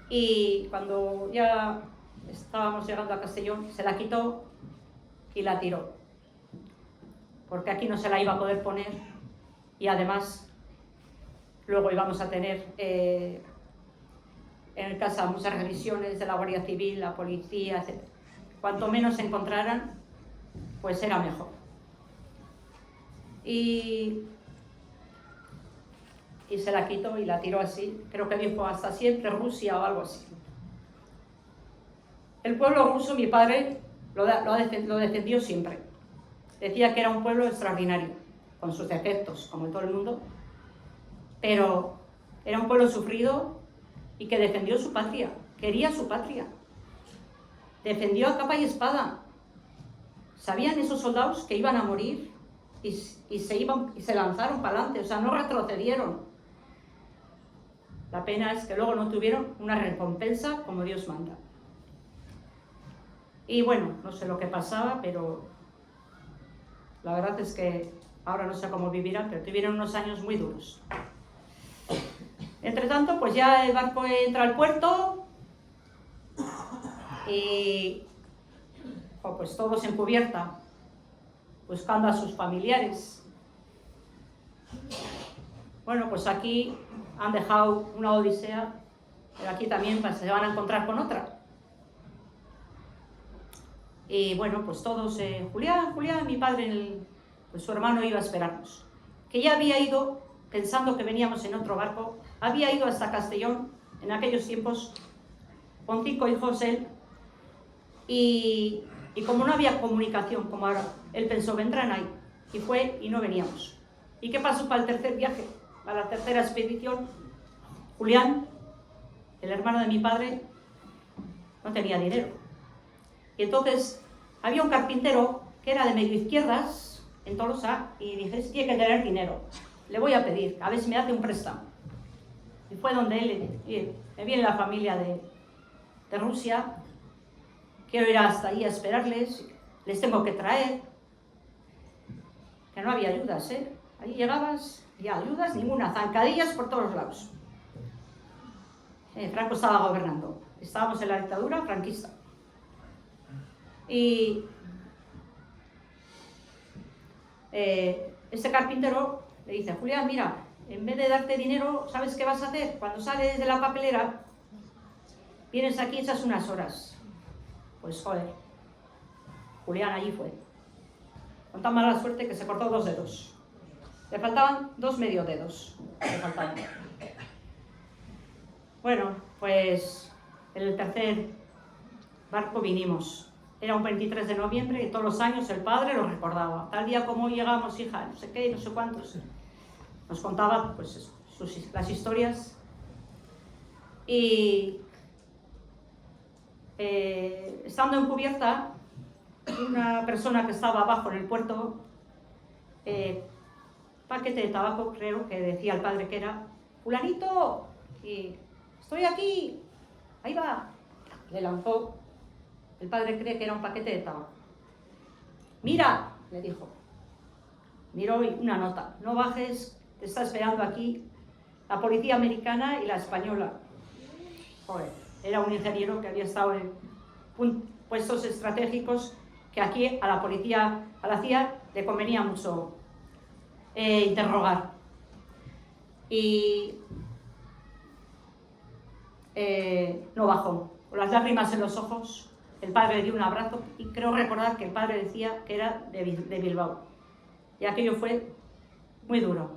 Y cuando ya estábamos llegando a Castellón, se la quitó y la tiró, porque aquí no se la iba a poder poner, y además luego íbamos a tener en casa muchas revisiones de la Guardia Civil, la policía, etc. Cuanto menos se encontraran, pues era mejor. Y se la quitó y la tiró así, creo que dijo hasta siempre Rusia o algo así. El pueblo ruso, mi padre lo defendió siempre. Decía que era un pueblo extraordinario, con sus defectos, como en todo el mundo, pero era un pueblo sufrido y que defendió su patria, quería su patria. Defendió a capa y espada. Sabían esos soldados que iban a morir y se lanzaron para adelante, o sea, no retrocedieron. La pena es que luego no tuvieron una recompensa como Dios manda. Y bueno, no sé lo que pasaba, pero la verdad es que ahora no sé cómo vivirán, pero tuvieron unos años muy duros. Entre tanto, pues ya el barco entra al puerto y pues todos en cubierta, buscando a sus familiares. Bueno, pues aquí han dejado una odisea, pero aquí también se van a encontrar con otra. Y bueno, pues todos, Julián, mi padre, pues su hermano iba a esperarnos, que ya había ido, pensando que veníamos en otro barco, había ido hasta Castellón en aquellos tiempos con 5 hijos él, y como no había comunicación como ahora, él pensó, vendrán ahí, y fue y no veníamos. ¿Y qué pasó para el tercer viaje, para la tercera expedición? Julián, el hermano de mi padre, no tenía dinero. Y entonces había un carpintero que era de medio izquierdas en Tolosa y dije, tiene que tener dinero, le voy a pedir, a ver si me hace un préstamo. Y fue donde él, me viene la familia de Rusia, quiero ir hasta ahí a esperarles, les tengo que traer, que no había ayudas, Allí llegabas, ya ayudas, ninguna, zancadillas por todos lados. Franco estaba gobernando, estábamos en la dictadura franquista. Y este carpintero le dice, Julián, mira, en vez de darte dinero, ¿sabes qué vas a hacer? Cuando sales de la papelera, vienes aquí y echas unas horas. Pues joder, Julián allí fue, con tan mala suerte que se cortó 2 dedos. Le faltaban 2 medio dedos. Le faltaban. Bueno, pues en el tercer barco vinimos. Era un 23 de noviembre y todos los años el padre lo recordaba. Tal día como hoy llegamos, hija, no sé qué, no sé cuántos. Nos contaba pues eso, las historias. Y estando en cubierta, una persona que estaba abajo en el puerto paquete de tabaco, creo que decía el padre que era fulanito, y estoy aquí, ahí va. Le lanzó, el padre cree que era un paquete de tabaco. Mira, le dijo, miró una nota, no bajes, te está esperando aquí la policía americana y la española. Joder, era un ingeniero que había estado en puestos estratégicos que aquí a la policía, a la CIA, le convenía mucho interrogar. Y no bajó, con las lágrimas en los ojos. El padre le dio un abrazo y creo recordar que el padre decía que era de Bilbao. Y aquello fue muy duro.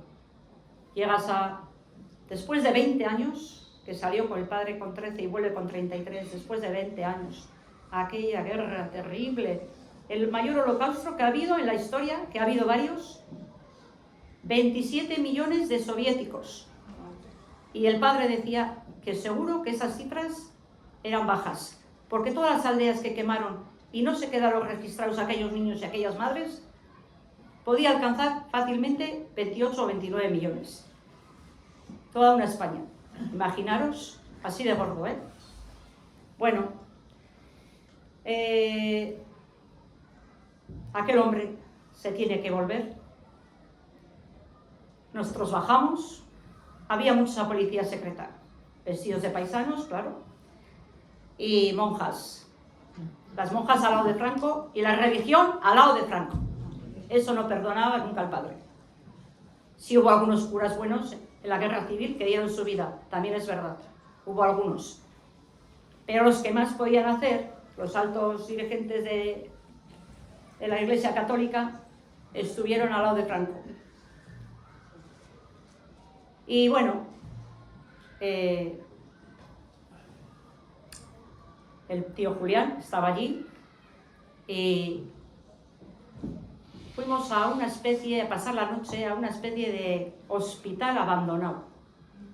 Llegas a, después de 20 años, que salió con el padre con 13 y vuelve con 33, después de 20 años, aquella guerra terrible, el mayor holocausto que ha habido en la historia, que ha habido varios, 27 millones de soviéticos. Y el padre decía que seguro que esas cifras eran bajas, porque todas las aldeas que quemaron y no se quedaron registrados aquellos niños y aquellas madres, podía alcanzar fácilmente 28 o 29 millones. Toda una España. Imaginaros, así de gordo, ¿eh? Bueno, aquel hombre se tiene que volver. Nosotros bajamos, había mucha policía secreta, vestidos de paisanos, claro, y monjas. Las monjas al lado de Franco y la religión al lado de Franco. Eso no perdonaba nunca al padre. Sí hubo algunos curas buenos en la guerra civil que dieron su vida, también es verdad, hubo algunos. Pero los que más podían hacer, los altos dirigentes de la Iglesia Católica, estuvieron al lado de Franco. Y bueno, el tío Julián estaba allí y fuimos a una especie, a pasar la noche a una especie de hospital abandonado.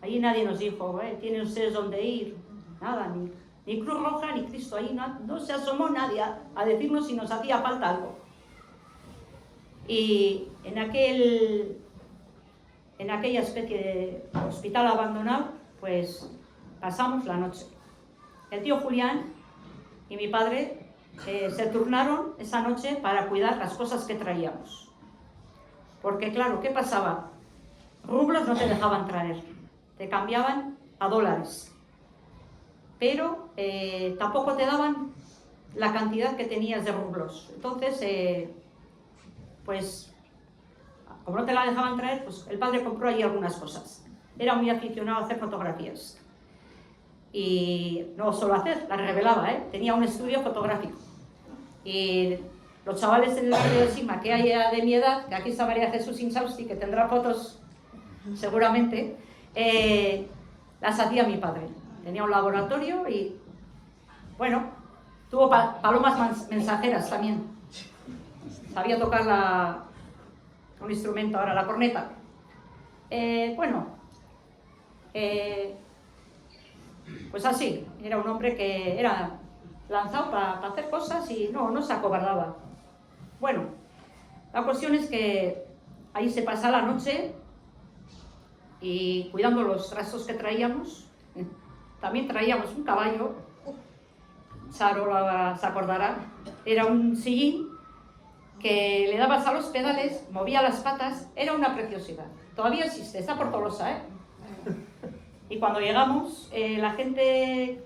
Allí nadie nos dijo, ¿tienen ustedes dónde ir? Nada, ni Cruz Roja ni Cristo. Ahí no se asomó nadie a decirnos si nos hacía falta algo. Y en aquella especie de hospital abandonado, pues pasamos la noche. El tío Julián y mi padre se turnaron esa noche para cuidar las cosas que traíamos. Porque claro, ¿qué pasaba? Rublos no te dejaban traer, te cambiaban a dólares. Pero tampoco te daban la cantidad que tenías de rublos. Entonces, pues, como no te la dejaban traer, pues el padre compró allí algunas cosas. Era muy aficionado a hacer fotografías. Y no solo hacer, las revelaba, tenía un estudio fotográfico. Y los chavales en el barrio de Sima, que hay de mi edad, que aquí está María Jesús Insausti, que tendrá fotos seguramente, las hacía mi padre. Tenía un laboratorio y, bueno, tuvo palomas mensajeras también. Sabía tocar un instrumento ahora, la corneta. Pues así, era un hombre que era lanzado para hacer cosas y no se acobardaba. Bueno, la cuestión es que ahí se pasa la noche y cuidando los trastos que traíamos, también traíamos un caballo, Charo se acordará, era un sillín que le dabas a los pedales, movía las patas, era una preciosidad. Todavía existe, está por Tolosa, Y cuando llegamos, la gente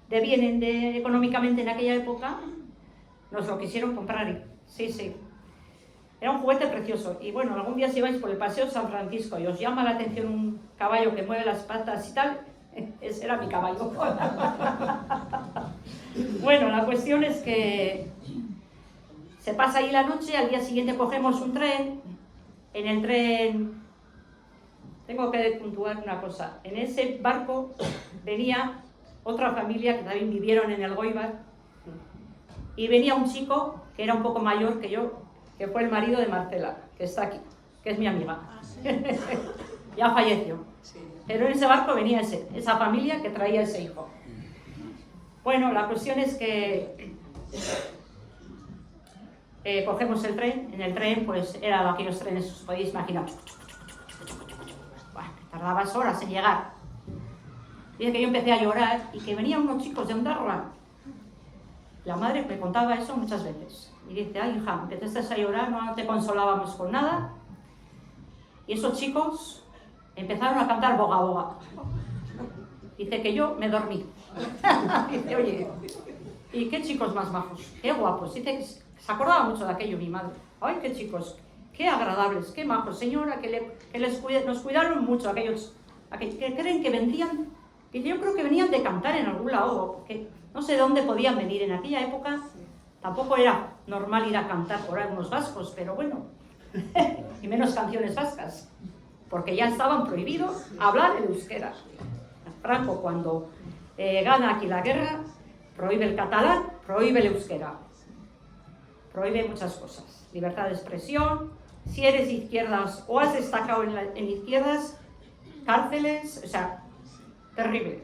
de bien económicamente en aquella época nos lo quisieron comprar. Sí. Era un juguete precioso. Y bueno, algún día si vais por el Paseo San Francisco y os llama la atención un caballo que mueve las patas y tal, ese era mi caballo. Bueno, la cuestión es que se pasa ahí la noche, al día siguiente cogemos un tren. En el tren, tengo que puntuar una cosa, en ese barco venía otra familia que también vivieron en el Goibar y venía un chico que era un poco mayor que yo, que fue el marido de Marcela, que está aquí, que es mi amiga. Ya falleció. Pero en ese barco venía esa familia que traía ese hijo. Bueno, la cuestión es que cogemos el tren. En el tren, pues eran aquellos trenes, os podéis imaginar. Bueno, tardabas horas en llegar. Dice que yo empecé a llorar y que venían unos chicos de Ondárroa. La madre me contaba eso muchas veces. Y dice, ay hija, empezaste a llorar, no te consolábamos con nada. Y esos chicos empezaron a cantar boga boga. Dice que yo me dormí. Dice, oye, y qué chicos más majos, qué guapos. Dice que se acordaba mucho de aquello mi madre. Ay, qué chicos, qué agradables, qué majos. Señora, nos cuidaron mucho aquellos que creen que vendían. Dice, yo creo que venían de cantar en algún lado, porque no sé de dónde podían venir. En aquella época tampoco era normal ir a cantar por ahí unos vascos, pero bueno, y menos canciones vascas, porque ya estaban prohibidos hablar el euskera. Franco, cuando gana aquí la guerra, prohíbe el catalán, prohíbe el euskera, prohíbe muchas cosas, libertad de expresión. Si eres de izquierdas o has destacado en izquierdas, cárceles, o sea, terrible.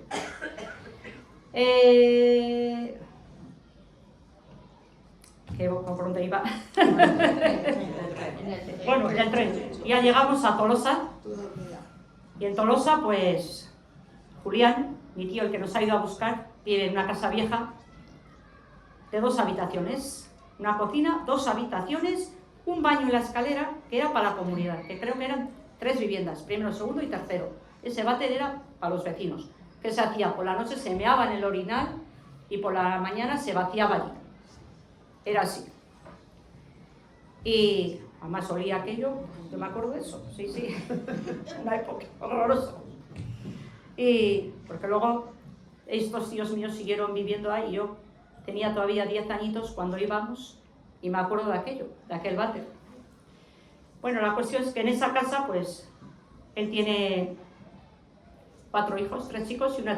¿Por dónde iba? Bueno, en el tren. Ya llegamos a Tolosa. Y en Tolosa, pues, Julián, mi tío, el que nos ha ido a buscar, vive en una casa vieja de 2 habitaciones. Una cocina, 2 habitaciones, un baño en la escalera, que era para la comunidad, que creo que eran 3 viviendas, primero, segundo y tercero. Ese váter era para los vecinos. ¿Qué se hacía? Por la noche se meaba en el orinal y por la mañana se vaciaba allí. Era así. Y además olía aquello, yo me acuerdo de eso, sí, una época horrorosa. Y porque luego estos tíos míos siguieron viviendo ahí, yo tenía todavía 10 añitos cuando íbamos y me acuerdo de aquello, de aquel váter. Bueno, la cuestión es que en esa casa, pues, él tiene 4 hijos, 3 chicos y una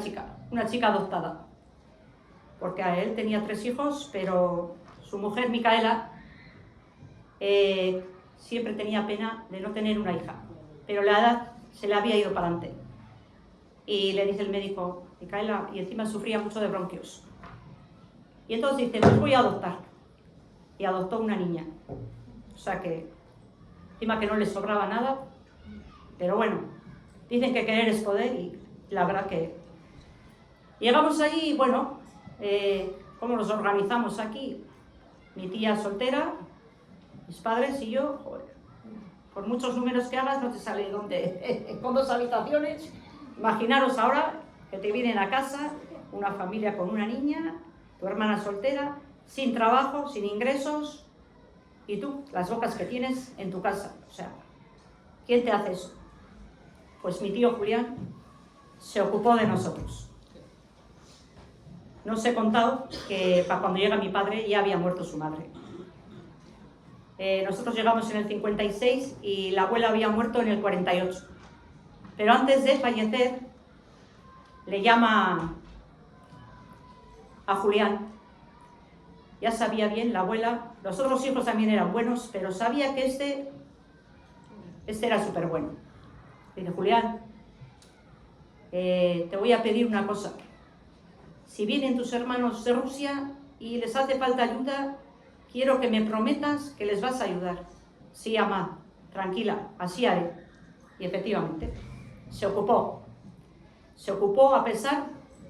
chica adoptada. Porque a él tenía 3 hijos, pero su mujer, Micaela, siempre tenía pena de no tener una hija, pero la edad se le había ido para adelante. Y le dice el médico, Micaela, y encima sufría mucho de bronquios. Y entonces dice, pues voy a adoptar. Y adoptó una niña. O sea que, encima que no le sobraba nada, pero bueno, dicen que querer es poder y la verdad que... Llegamos allí y bueno, ¿cómo nos organizamos aquí? Mi tía soltera, mis padres y yo, joder, por muchos números que hagas no te sale donde, con 2 habitaciones. Imaginaros ahora que te vienen a casa una familia con una niña, tu hermana soltera, sin trabajo, sin ingresos, y tú, las bocas que tienes en tu casa. O sea, ¿quién te hace eso? Pues mi tío Julián se ocupó de nosotros. No os he contado que para cuando llega mi padre ya había muerto su madre. Nosotros llegamos en el 56 y la abuela había muerto en el 48. Pero antes de fallecer, le llama a Julián. Ya sabía bien la abuela, los otros hijos también eran buenos, pero sabía que este era súper bueno. Dice, Julián, te voy a pedir una cosa. Si vienen tus hermanos de Rusia y les hace falta ayuda, quiero que me prometas que les vas a ayudar. Sí, mamá, tranquila, así haré. Y efectivamente, se ocupó a pesar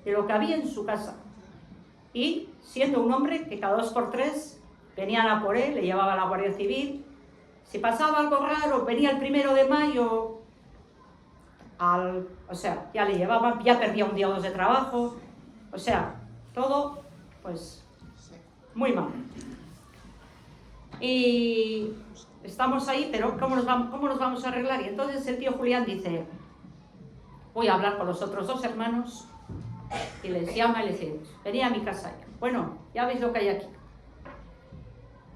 de lo que había en su casa. Y siendo un hombre que cada 2 por 3 venían a por él, le llevaba a la Guardia Civil. Si pasaba algo raro, venía el 1 de mayo, o sea, ya le llevaban, ya perdía un día o 2 de trabajo. O sea, todo, pues, muy mal. Y estamos ahí, pero ¿cómo nos vamos a arreglar? Y entonces el tío Julián dice, voy a hablar con los otros 2 hermanos, y les llama y les dice, venid a mi casa. Bueno, ya veis lo que hay aquí.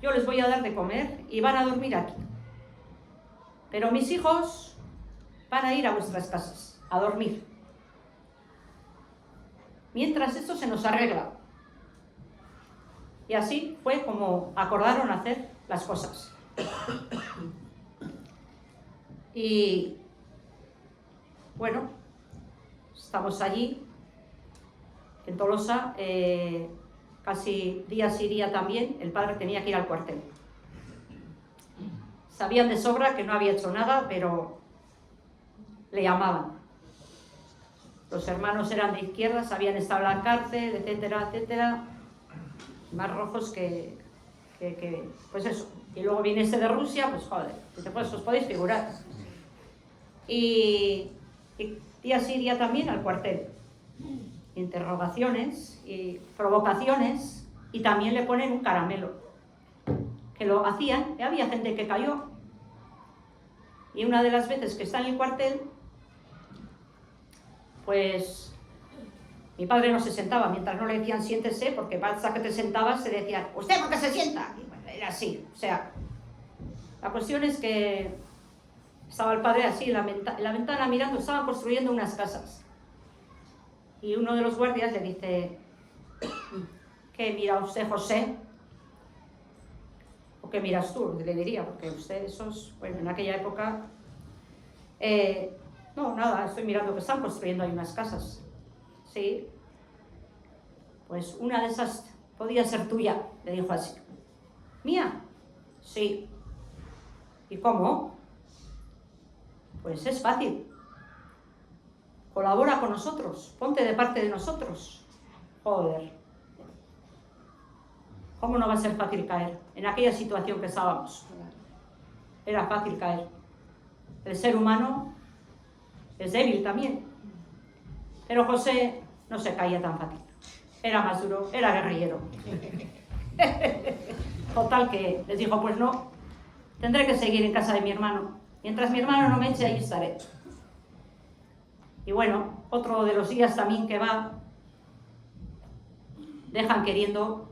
Yo les voy a dar de comer y van a dormir aquí. Pero mis hijos van a ir a vuestras casas, a dormir. Mientras esto se nos arregla. Y así fue como acordaron hacer las cosas. Y bueno, estamos allí, en Tolosa, casi día sí día también, el padre tenía que ir al cuartel. sabían de sobra que no había hecho nada, pero le llamaban. Los hermanos eran de izquierdas, habían estado en la cárcel, etcétera, etcétera. Más rojos que pues eso. Y luego viene ese de Rusia, pues joder, pues os podéis figurar. Y día sí, día también al cuartel. Interrogaciones y provocaciones, y también le ponen un caramelo. Que lo hacían, y había gente que cayó. Y una de las veces que está en el cuartel, pues mi padre no se sentaba, mientras no le decían siéntese, porque basta que te sentabas, se decía, ¿usted por qué se sienta? Y bueno, era así, o sea, la cuestión es que estaba el padre así en la ventana mirando, estaban construyendo unas casas. Y uno de los guardias le dice, ¿qué mira usted, José? ¿O qué miras tú? Le diría, porque ustedes sos, bueno, en aquella época, no, nada, estoy mirando que están construyendo ahí unas casas. Sí, pues una de esas podía ser tuya, le dijo así. ¿Mía? Sí. ¿Y cómo? Pues es fácil. Colabora con nosotros, ponte de parte de nosotros. Joder. ¿Cómo no va a ser fácil caer? En aquella situación que estábamos. Era fácil caer. El ser humano es débil también. Pero José no se caía tan fácil. Era más duro, era guerrillero. Total que les dijo, pues no, tendré que seguir en casa de mi hermano. Mientras mi hermano no me eche, ahí estaré. Y bueno, otro de los días también que va, dejan queriendo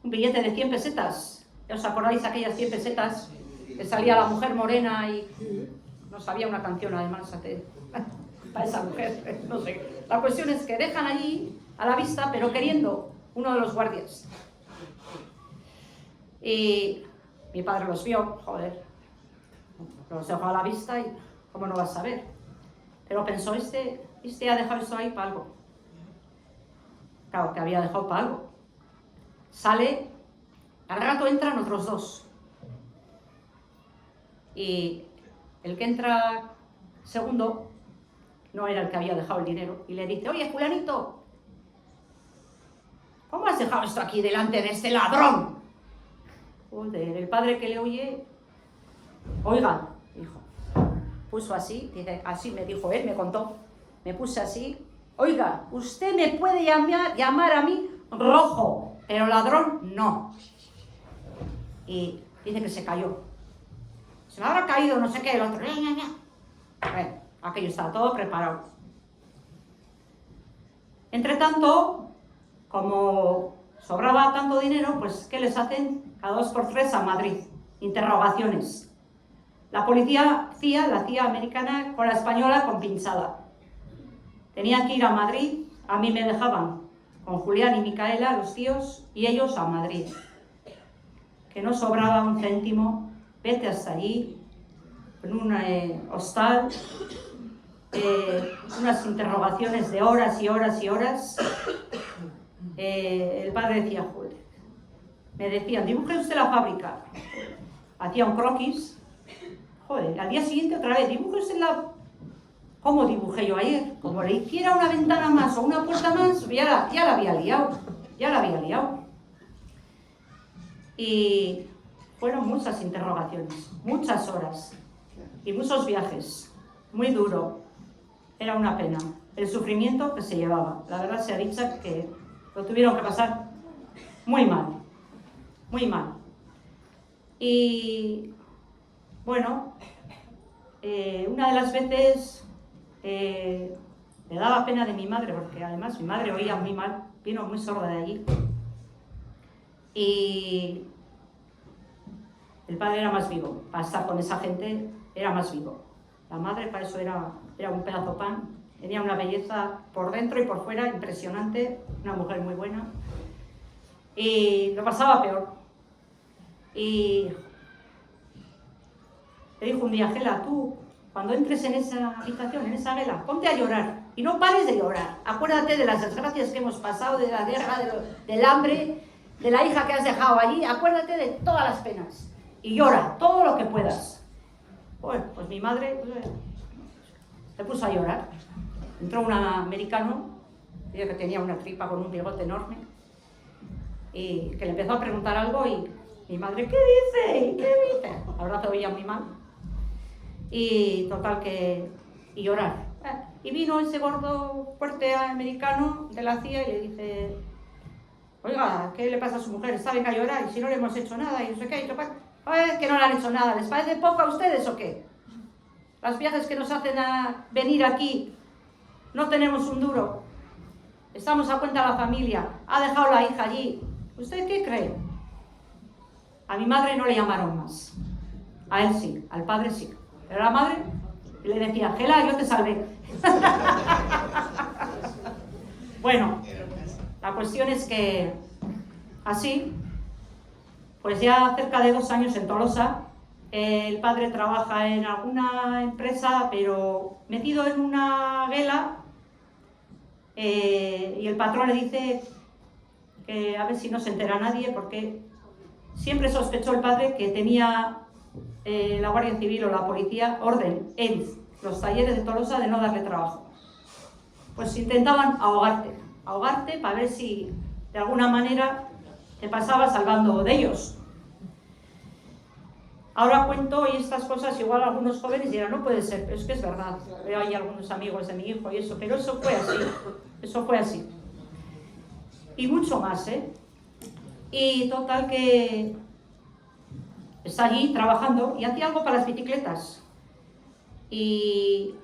un billete de 100 pesetas. ¿Os acordáis aquellas 100 pesetas? Que salía la mujer morena y no sabía una canción además para esa mujer, no sé. La cuestión es que dejan allí a la vista, pero queriendo uno de los guardias. Y mi padre los vio, joder, los dejó a la vista y ¿cómo no vas a ver? Pero pensó, este ha dejado esto ahí para algo. Claro, que había dejado para algo. Sale, al rato entran otros dos. Y el que entra segundo no era el que había dejado el dinero. Y le dice, oye, fulanito, ¿cómo has dejado esto aquí delante de este ladrón? Joder, el padre que le oye, oiga, dijo, puso así, dice, así me dijo él, me contó, me puse así, oiga, usted me puede llamar a mí rojo, pero ladrón no. Y dice que se cayó. Se me habrá caído, no sé qué, el otro, bueno, aquello estaba todo preparado. Entre tanto, como sobraba tanto dinero, pues ¿qué les hacen? Cada 2 por 3 a Madrid, interrogaciones. La policía CIA, la CIA americana, con la española compinchada. Tenían que ir a Madrid, a mí me dejaban con Julián y Micaela, los tíos, y ellos a Madrid. Que no sobraba un céntimo, vete hasta allí, en un hostal, unas interrogaciones de horas y horas y horas. El padre decía, joder, me decían, dibuje usted la fábrica. Hacía un croquis. Joder, al día siguiente otra vez, dibuje usted la... ¿Cómo dibujé yo ayer? Como le hiciera una ventana más o una puerta más, ya la había liado. Y fueron muchas interrogaciones, muchas horas y muchos viajes. Muy duro. Era una pena. El sufrimiento que se llevaba. La verdad se ha dicho que lo tuvieron que pasar muy mal. Muy mal. Y bueno, una de las veces me daba pena de mi madre, porque además mi madre oía muy mal, vino muy sorda de allí. Y el padre era más vivo, para estar con esa gente era más vivo. La madre para eso era un pedazo de pan, tenía una belleza por dentro y por fuera impresionante, una mujer muy buena. Y lo pasaba peor. Y le dijo un día, Gela, tú, cuando entres en esa habitación, en esa vela, ponte a llorar. Y no pares de llorar. Acuérdate de las desgracias que hemos pasado, de la guerra, del hambre, de la hija que has dejado allí. Acuérdate de todas las penas. y llora todo lo que puedas. Bueno, pues mi madre se puso a llorar. Entró un americano, que tenía una tripa con un bigote enorme, y que le empezó a preguntar algo y mi madre, ¿qué dice? ¿Qué dice? La verdad se oía muy mal. Y total que... y llorar. Y vino ese gordo fuerte americano de la CIA y le dice, oiga, ¿qué le pasa a su mujer? Está venga a llorar y si no le hemos hecho nada y no sé qué. Que no le han hecho nada. ¿Les parece poco a ustedes o qué? Las viajes que nos hacen a venir aquí, no tenemos un duro. Estamos a cuenta de la familia. Ha dejado la hija allí. ¿Usted qué cree? A mi madre no le llamaron más. A él sí, al padre sí. Pero a la madre le decía, Gela, yo te salvé. Bueno, la cuestión es que así, pues ya cerca de 2 años en Tolosa, el padre trabaja en alguna empresa, pero metido en una vela, y el patrón le dice que a ver si no se entera nadie, porque siempre sospechó el padre que tenía la Guardia Civil o la policía orden en los talleres de Tolosa de no darle trabajo. Pues intentaban ahogarte para ver si de alguna manera te pasaba salvando de ellos. Ahora cuento y estas cosas igual algunos jóvenes dirán, no puede ser, pero es que es verdad. Veo ahí algunos amigos de mi hijo y eso, pero eso fue así. Y mucho más, Y total que está allí trabajando y hacía algo para las bicicletas. Y,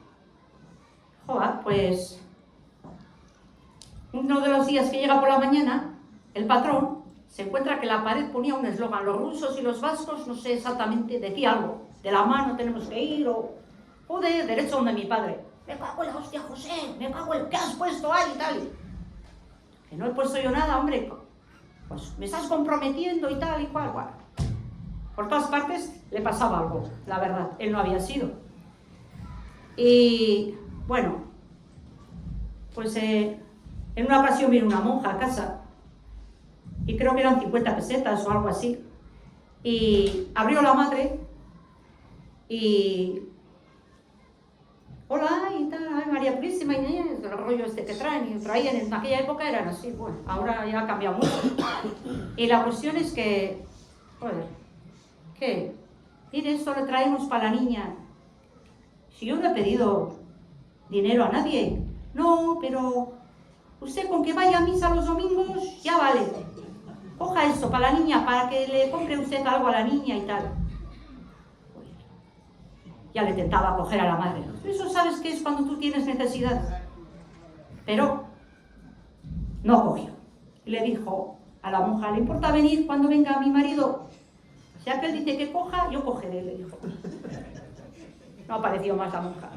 joder, pues, uno de los días que llega por la mañana, el patrón se encuentra que la pared ponía un eslogan, los rusos y los vascos, no sé exactamente, decía algo, de la mano tenemos que ir, o de derecho donde mi padre. Me cago en la hostia, José, me cago en, ¿qué has puesto ahí y tal? Que no he puesto yo nada, hombre, pues me estás comprometiendo y tal y cual. Por todas partes le pasaba algo, la verdad, él no había sido. Y bueno, pues en una ocasión vino una monja a casa, y creo que eran 50 pesetas o algo así, y abrió la madre, y hola, y tal, ay, María Purísima, y el rollo este que traen, y traían, en aquella época eran así, bueno, ahora ya ha cambiado mucho. Y la cuestión es que, joder, ¿qué? Mire, esto le traemos para la niña. Si yo no he pedido dinero a nadie. No, pero usted con que vaya a misa los domingos, ya vale. Coja esto para la niña, para que le compre usted algo a la niña y tal. Ya le tentaba coger a la madre. Eso sabes que es cuando tú tienes necesidad. Pero no cogió. Y le dijo a la monja, ¿le importa venir cuando venga mi marido? Ya que él dice que coja, yo cogeré, le dijo. No apareció más la monja.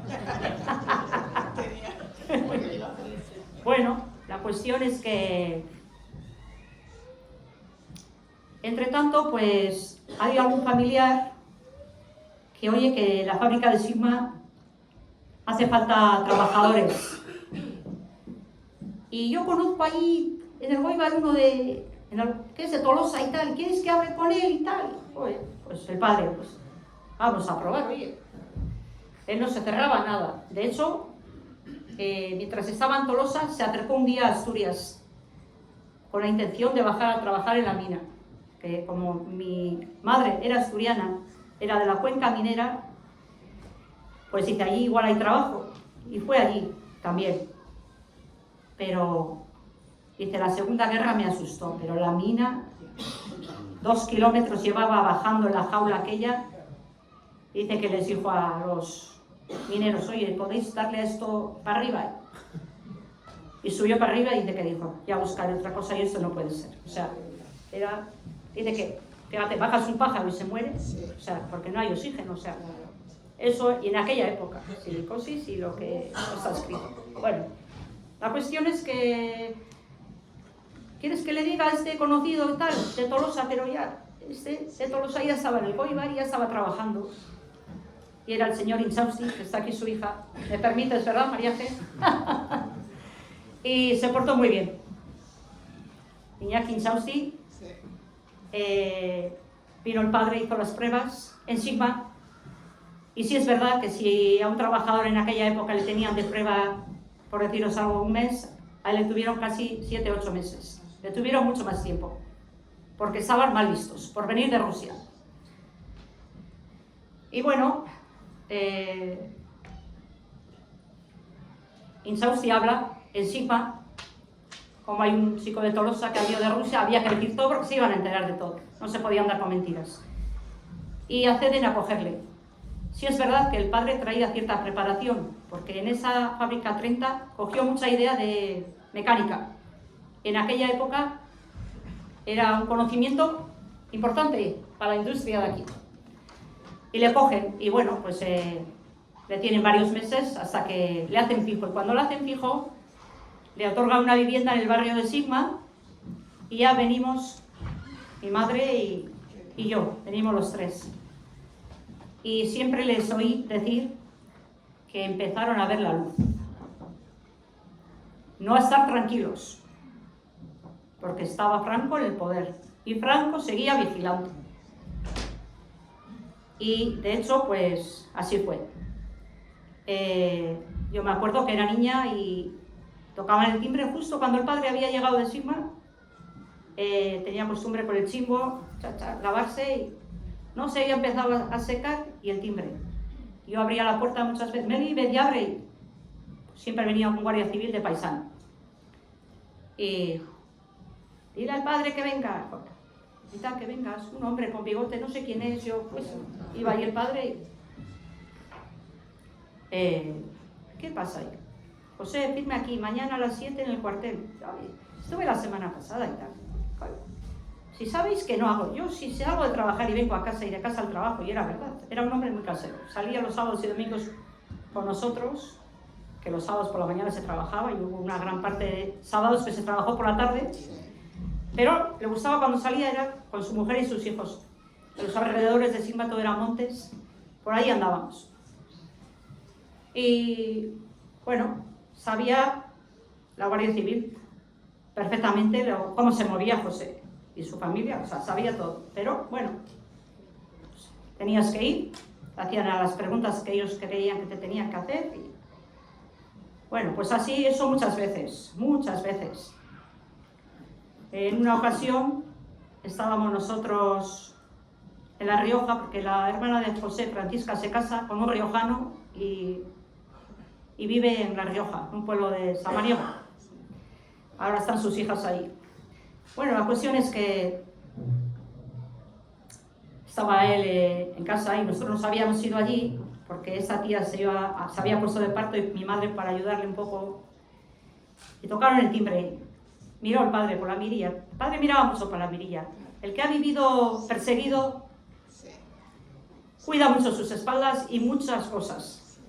Bueno, la cuestión es que, entre tanto, pues hay algún familiar que oye que la fábrica de Sigma hace falta trabajadores. Y yo conozco ahí en el Goibar uno que es de Tolosa y tal, ¿quieres que hable con él y tal? Pues el padre, pues vamos a probar, oye. Él no se cerraba nada. De hecho, mientras estaba en Tolosa, se acercó un día a Asturias con la intención de bajar a trabajar en la mina. Que como mi madre era asturiana, era de la cuenca minera, pues dice, allí igual hay trabajo. Y fue allí también. Pero, dice, la Segunda Guerra me asustó, pero la mina, 2 kilómetros llevaba bajando en la jaula aquella. Dice que les dijo a los mineros, oye, ¿podéis darle a esto para arriba? Y subió para arriba y dice que dijo, ya buscaré otra cosa y esto no puede ser. O sea, dice que, fíjate, bajas un pájaro y se muere, o sea, porque no hay oxígeno, o sea, eso, y en aquella época, silicosis y lo que está escrito. Bueno, la cuestión es que, ¿quieres que le diga a este conocido tal, de Tolosa, pero ya, de Tolosa ya estaba en el Goibar y ya estaba trabajando. Y era el señor Inchausti, que está aquí su hija. ¿Me permites, verdad, María G? Y se portó muy bien. Iñaki Inchausti vino el padre, hizo las pruebas en Sigma, y sí es verdad que si a un trabajador en aquella época le tenían de prueba, por deciros algo, un mes, a él le tuvieron casi 7 u 8 meses. Le tuvieron mucho más tiempo, porque estaban mal vistos, por venir de Rusia. Y bueno, Insausti habla en Sigma, como hay un chico de Tolosa que ha venido de Rusia, había que decir todo porque se iban a enterar de todo, no se podían dar con mentiras. Y acceden a cogerle. Sí es verdad que el padre traía cierta preparación, porque en esa fábrica 30 cogió mucha idea de mecánica. En aquella época era un conocimiento importante para la industria de aquí. Y le cogen, y bueno, pues le tienen varios meses hasta que le hacen fijo. Y cuando le hacen fijo, le otorgan una vivienda en el barrio de Sigma, y ya venimos, mi madre y yo, venimos los 3. Y siempre les oí decir que empezaron a ver la luz. No a estar tranquilos, porque estaba Franco en el poder, y Franco seguía vigilando. Y de hecho, pues así fue. Yo me acuerdo que era niña y tocaban el timbre justo cuando el padre había llegado de Sigma. Tenía costumbre con el chimbo, lavarse, y no se había empezado a secar, y el timbre. Yo abría la puerta muchas veces, Meli, ve y abre, y siempre venía un guardia civil de paisano. Y dile al padre que venga. Necesita que vengas, un hombre con bigote, no sé quién es, yo pues iba ahí el padre y... ¿qué pasa ahí? José, firme aquí, mañana a las 7 en el cuartel. Estuve la semana pasada y tal. Si sabéis que no hago, yo si salgo de trabajar y vengo a casa y de casa al trabajo, y era verdad, era un hombre muy casero. Salía los sábados y domingos con nosotros, que los sábados por la mañana se trabajaba, y hubo una gran parte de sábados que se trabajó por la tarde. Pero le gustaba cuando salía, era con su mujer y sus hijos. En los alrededores de Sigma todo eran montes, por ahí andábamos. Y bueno, sabía la Guardia Civil perfectamente cómo se movía José y su familia, o sea, sabía todo. Pero bueno, tenías que ir, hacían las preguntas que ellos creían que te tenían que hacer. Y bueno, pues así, eso muchas veces, muchas veces. En una ocasión estábamos nosotros en La Rioja, porque la hermana de José, Francisca, se casa con un riojano y vive en La Rioja, un pueblo de Samaniego. Ahora están sus hijas ahí. Bueno, la cuestión es que estaba él en casa y nosotros nos habíamos ido allí porque esa tía se había puesto de parto, y mi madre, para ayudarle un poco, y tocaron el timbre. Miró el padre por la mirilla. El padre miraba mucho por la mirilla. El que ha vivido perseguido cuida mucho sus espaldas y muchas cosas.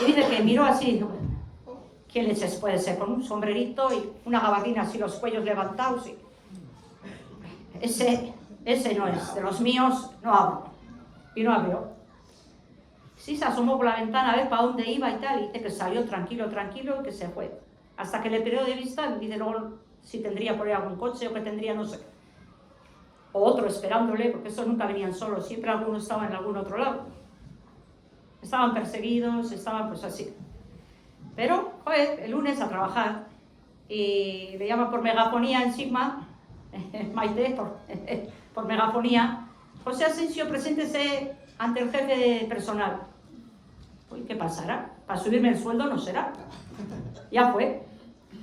Y dice que miró así. ¿Qué leches puede ser? Con un sombrerito y una gabardina así, los cuellos levantados. Y... Ese no es. De los míos no hablo. Y no abrió. Sí, se asomó por la ventana a ver para dónde iba y tal. Y dice que salió tranquilo, tranquilo, y que se fue. Hasta que le perdió de vista, dice luego si tendría por ahí algún coche o que tendría, no sé. O otro esperándole, porque esos nunca venían solos, siempre alguno estaba en algún otro lado. Estaban perseguidos, estaban pues así. Pero, joder, el lunes a trabajar, y le llaman por megafonía en Sigma, Maite, por megafonía, José Asensio, preséntese ante el jefe de personal. Uy, ¿qué pasará? Para subirme el sueldo no será. Ya fue.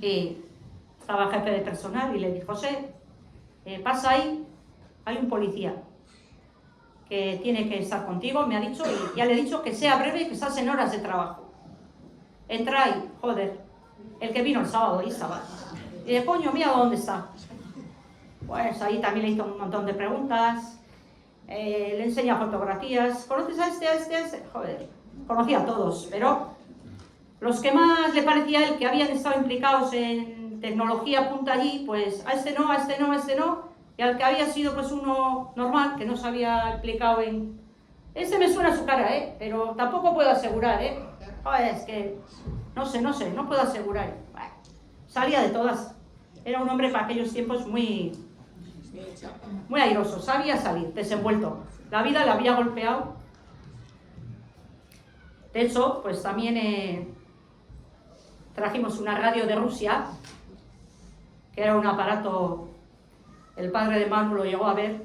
Y estaba el jefe de personal y le dije, José, pasa ahí, hay un policía que tiene que estar contigo, me ha dicho, y ya le he dicho que sea breve y que estás en horas de trabajo. Entra ahí, joder, el que vino el sábado, y sábado. Y de coño, mira dónde está. Pues ahí también le hizo un montón de preguntas, le enseña fotografías. ¿Conoces a este? Joder, conocía a todos, pero los que más le parecía a él que habían estado implicados en tecnología punta allí, pues a este no, y al que había sido pues uno normal, que no se había implicado en... Ese me suena a su cara, pero tampoco puedo asegurar, Joder, es que no sé, no puedo asegurar. Bueno, salía de todas. Era un hombre para aquellos tiempos muy Muy airoso, sabía salir, desenvuelto. La vida le había golpeado. De hecho, pues también trajimos una radio de Rusia, que era un aparato, el padre de Manu lo llegó a ver.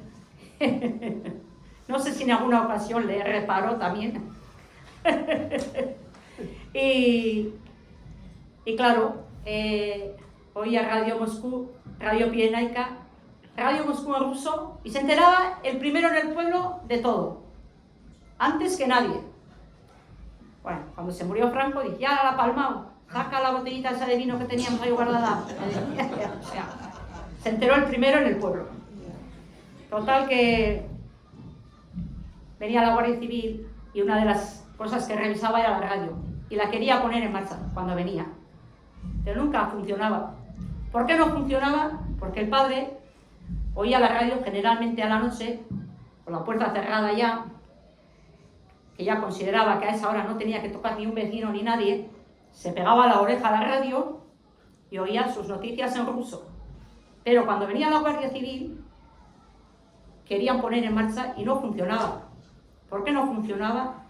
No sé si en alguna ocasión le reparó también. y claro, oía Radio Moscú, Radio Pirenaica, Radio Moscú en ruso, y se enteraba el primero en el pueblo de todo, antes que nadie. Bueno, cuando se murió Franco, dije, ya la palmao, saca la botellita esa de vino que teníamos ahí guardada. O sea, se enteró el primero en el pueblo. Total que venía la Guardia Civil y una de las cosas que revisaba era la radio, y la quería poner en marcha cuando venía, pero nunca funcionaba. ¿Por qué no funcionaba? Porque el padre oía la radio generalmente a la noche, con la puerta cerrada ya, que ya consideraba que a esa hora no tenía que tocar ni un vecino ni nadie, se pegaba a la oreja a la radio y oía sus noticias en ruso. Pero cuando venía la Guardia Civil, querían poner en marcha y no funcionaba. ¿Por qué no funcionaba?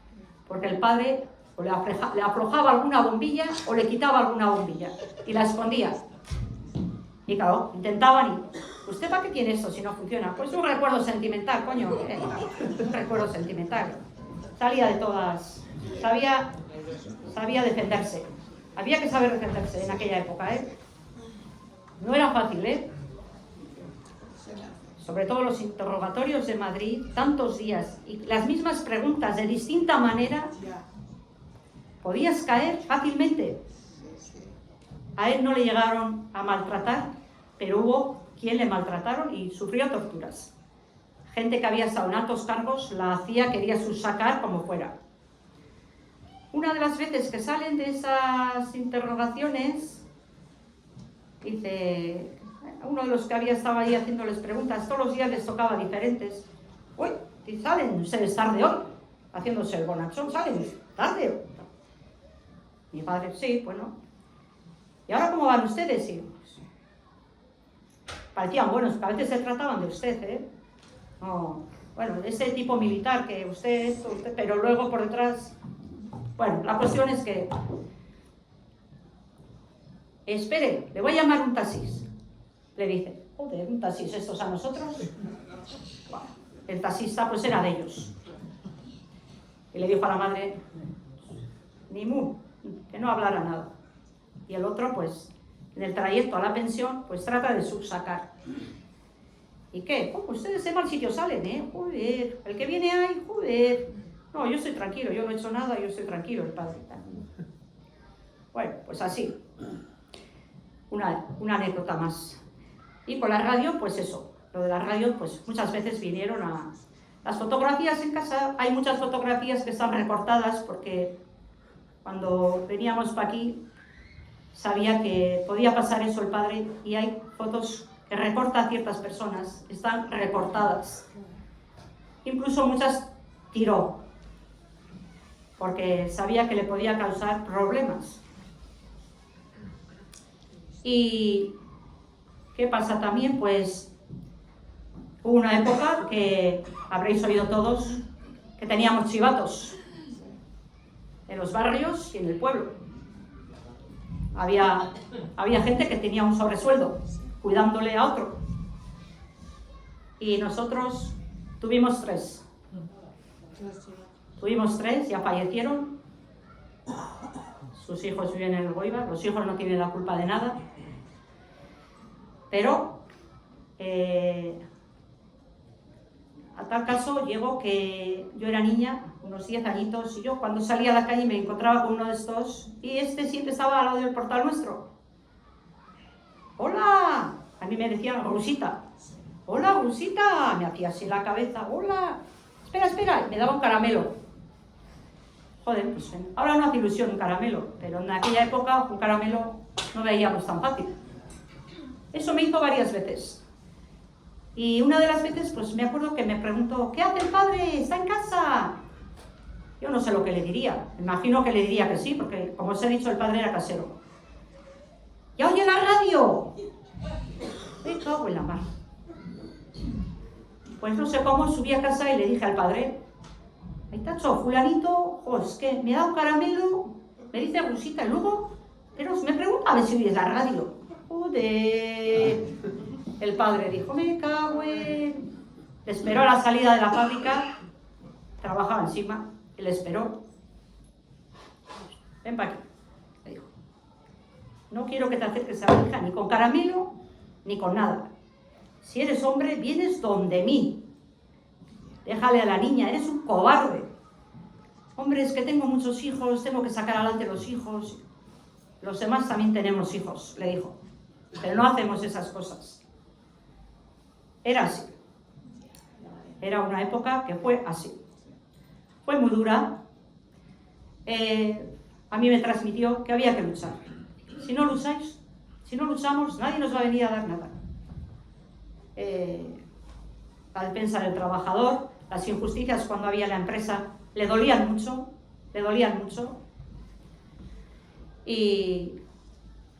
Porque el padre o le aflojaba alguna bombilla o le quitaba alguna bombilla y la escondía. Y claro, intentaban y... ¿Usted para qué quiere esto si no funciona? Pues un recuerdo sentimental, coño. Un recuerdo sentimental. Salía de todas... Sabía defenderse. Había que saber defenderse en aquella época, ¿eh? No era fácil, ¿eh? Sobre todo los interrogatorios de Madrid, tantos días, y las mismas preguntas de distinta manera, podías caer fácilmente. A él no le llegaron a maltratar, pero hubo quien le maltrataron y sufrió torturas. Gente que había estado en altos cargos la hacía, quería sacar como fuera. Una de las veces que salen de esas interrogaciones, dice, uno de los que había estado ahí haciéndoles preguntas, todos los días les tocaba diferentes. Uy, y salen ustedes tarde hoy, haciéndose el bonachón, salen tarde. Mi padre, sí, bueno. ¿Y ahora cómo van ustedes? Y, pues, parecían buenos, que a veces se trataban de usted, ¿eh? No, bueno, de ese tipo militar que usted, pero luego por detrás... Bueno, la cuestión es que... Espere, le voy a llamar un taxis. Le dice, joder, un taxis, ¿estos a nosotros? Bueno, el taxista pues era de ellos. Y le dijo a la madre, ni mu, que no hablara nada. Y el otro, pues, en el trayecto a la pensión, pues trata de subsacar. ¿Y qué? Oh, ustedes de mal sitio salen, ¿eh? Joder, el que viene ahí, joder. No, yo estoy tranquilo, yo no he hecho nada, yo estoy tranquilo, el padre. Bueno, pues así. Una anécdota más. Y con la radio, pues eso. Lo de la radio, pues muchas veces vinieron a... Las fotografías en casa, hay muchas fotografías que están recortadas porque cuando veníamos para aquí sabía que podía pasar eso el padre, y hay fotos que recorta a ciertas personas, están recortadas. Incluso muchas tiró, porque sabía que le podía causar problemas. ¿Y qué pasa también? Pues hubo una época que habréis oído todos que teníamos chivatos en los barrios y en el pueblo. Había gente que tenía un sobresueldo cuidándole a otro. Y nosotros tuvimos tres. Ya fallecieron. Sus hijos viven en el Goibar. Los hijos no tienen la culpa de nada. Pero a tal caso llegó que yo era niña, unos 10 añitos, y yo cuando salía a la calle me encontraba con uno de estos, y este siempre estaba al lado del portal nuestro. ¡Hola! A mí me decían Rusita. ¡Hola, Rusita! Me hacía así la cabeza. ¡Hola! Espera, y me daba un caramelo. Joder, pues ahora no hace ilusión un caramelo, pero en aquella época un caramelo no veíamos tan fácil. Eso me hizo varias veces. Y una de las veces, pues me acuerdo que me preguntó, ¿qué hace el padre? ¿Está en casa? Yo no sé lo que le diría. Me imagino que le diría que sí, porque como os he dicho, el padre era casero. ¡Ya oye la radio! Me cago en la mar. pues no sé cómo, subí a casa y le dije al padre, ahí tacho, fulanito, es que me da un caramelo, me dice Rusita, y luego, pero me pregunta a ver si oyes la radio. Joder. El padre dijo, me cago en... Le esperó a la salida de la fábrica, trabajaba encima, y le esperó. Ven para aquí, le dijo. No quiero que te acerques a mi hija ni con caramelo, ni con nada. Si eres hombre, vienes donde mí. Déjale a la niña, eres un cobarde. Hombre, es que tengo muchos hijos, tengo que sacar adelante los hijos. Los demás también tenemos hijos, le dijo. Pero no hacemos esas cosas. Era así. Era una época que fue así. Fue muy dura. A mí me transmitió que había que luchar. Si no lucháis, si no luchamos, nadie nos va a venir a dar nada. La defensa del trabajador, las injusticias cuando había en la empresa, le dolían mucho. Y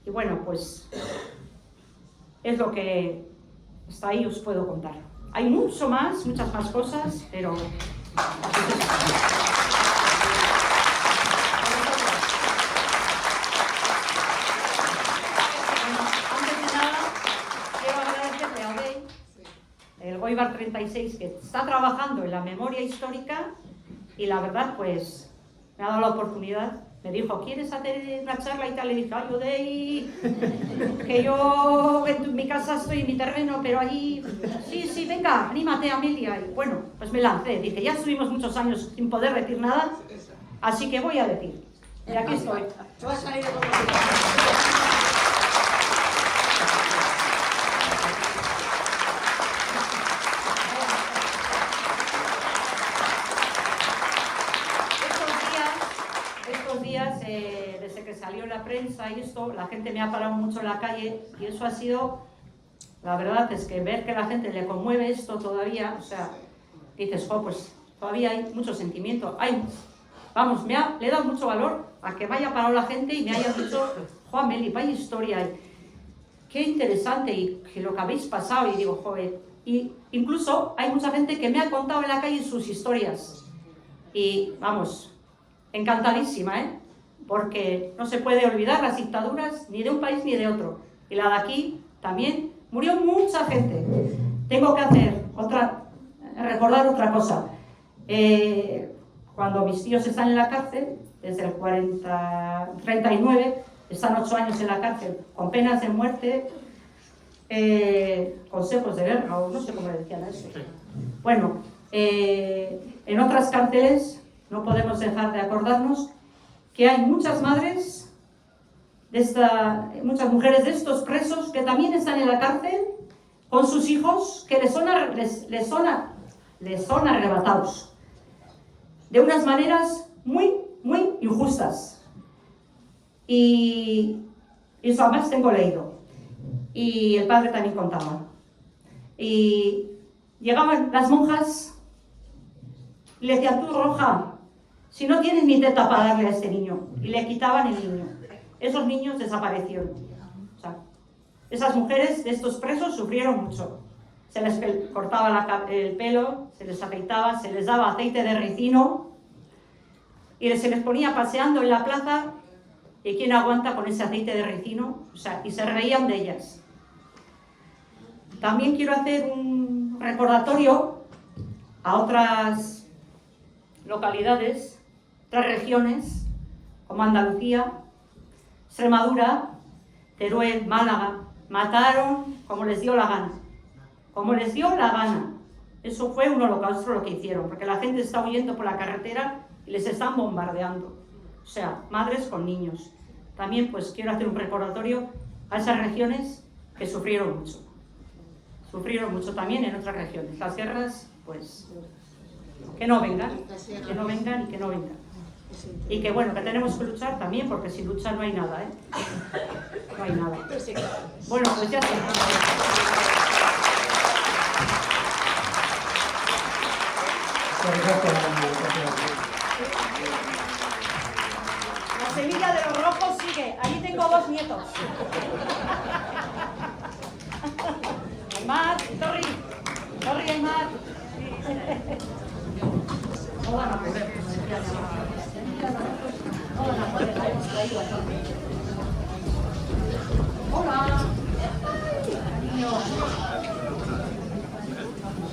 bueno, pues es lo que hasta ahí os puedo contar. Hay mucho más, muchas más cosas, pero... Antes de nada, quiero agradecerle a Odey, el Goibar 36, que está trabajando en la memoria histórica y la verdad, pues, me ha dado la oportunidad. Me dijo, ¿quieres hacer una charla y tal? Le dije, ay, Odey, que yo en mi casa estoy en mi terreno, pero allí... Sí, venga, anímate, Amelia. Y bueno, pues me lancé. Dije, ya estuvimos muchos años sin poder decir nada, así que voy a decir. Y aquí estoy. Desde que salió la prensa y esto, la gente me ha parado mucho en la calle y eso ha sido, la verdad es que ver que la gente le conmueve esto todavía, o sea, dices, pues todavía hay mucho sentimiento, vamos, le he dado mucho valor a que me haya parado la gente y me haya dicho, Meli, vaya historia, qué interesante y que lo que habéis pasado, y digo, joder, y incluso hay mucha gente que me ha contado en la calle sus historias y vamos, encantadísima, porque no se puede olvidar las dictaduras ni de un país ni de otro. Y la de aquí también murió mucha gente. Tengo que recordar otra cosa. Cuando mis tíos están en la cárcel, desde el 39, están 8 años en la cárcel, con penas de muerte, consejos de guerra, o no sé cómo le decían a eso. Bueno, en otras cárceles no podemos dejar de acordarnos que hay muchas madres, muchas mujeres de estos presos que también están en la cárcel con sus hijos que les son arrebatados de unas maneras muy, muy injustas. Y eso además tengo leído. Y el padre también contaba. Y llegaban las monjas y le decían, tú, Roja, si no tienes ni teta para darle a este niño, y le quitaban el niño. Esos niños desaparecieron. O sea, esas mujeres de estos presos sufrieron mucho. Se les cortaba el pelo, se les afeitaba, se les daba aceite de ricino y se les ponía paseando en la plaza. ¿Y quién aguanta con ese aceite de ricino? O sea, y se reían de ellas. También quiero hacer un recordatorio a otras localidades, otras regiones, como Andalucía, Extremadura, Teruel, Málaga. Mataron como les dio la gana. Como les dio la gana. Eso fue un holocausto lo que hicieron, porque la gente está huyendo por la carretera y les están bombardeando. O sea, madres con niños. También pues quiero hacer un recordatorio a esas regiones que sufrieron mucho. Sufrieron mucho también en otras regiones. Las guerras, pues, que no vengan y que no vengan. Y que bueno, que tenemos que luchar también, porque sin luchar no hay nada, No hay nada. Bueno, pues ya está. La semilla de los rojos sigue. Allí tengo 2 nietos. Aymar, Torri, Aymar. No van a poder, como decía mi mamá. No van a poder,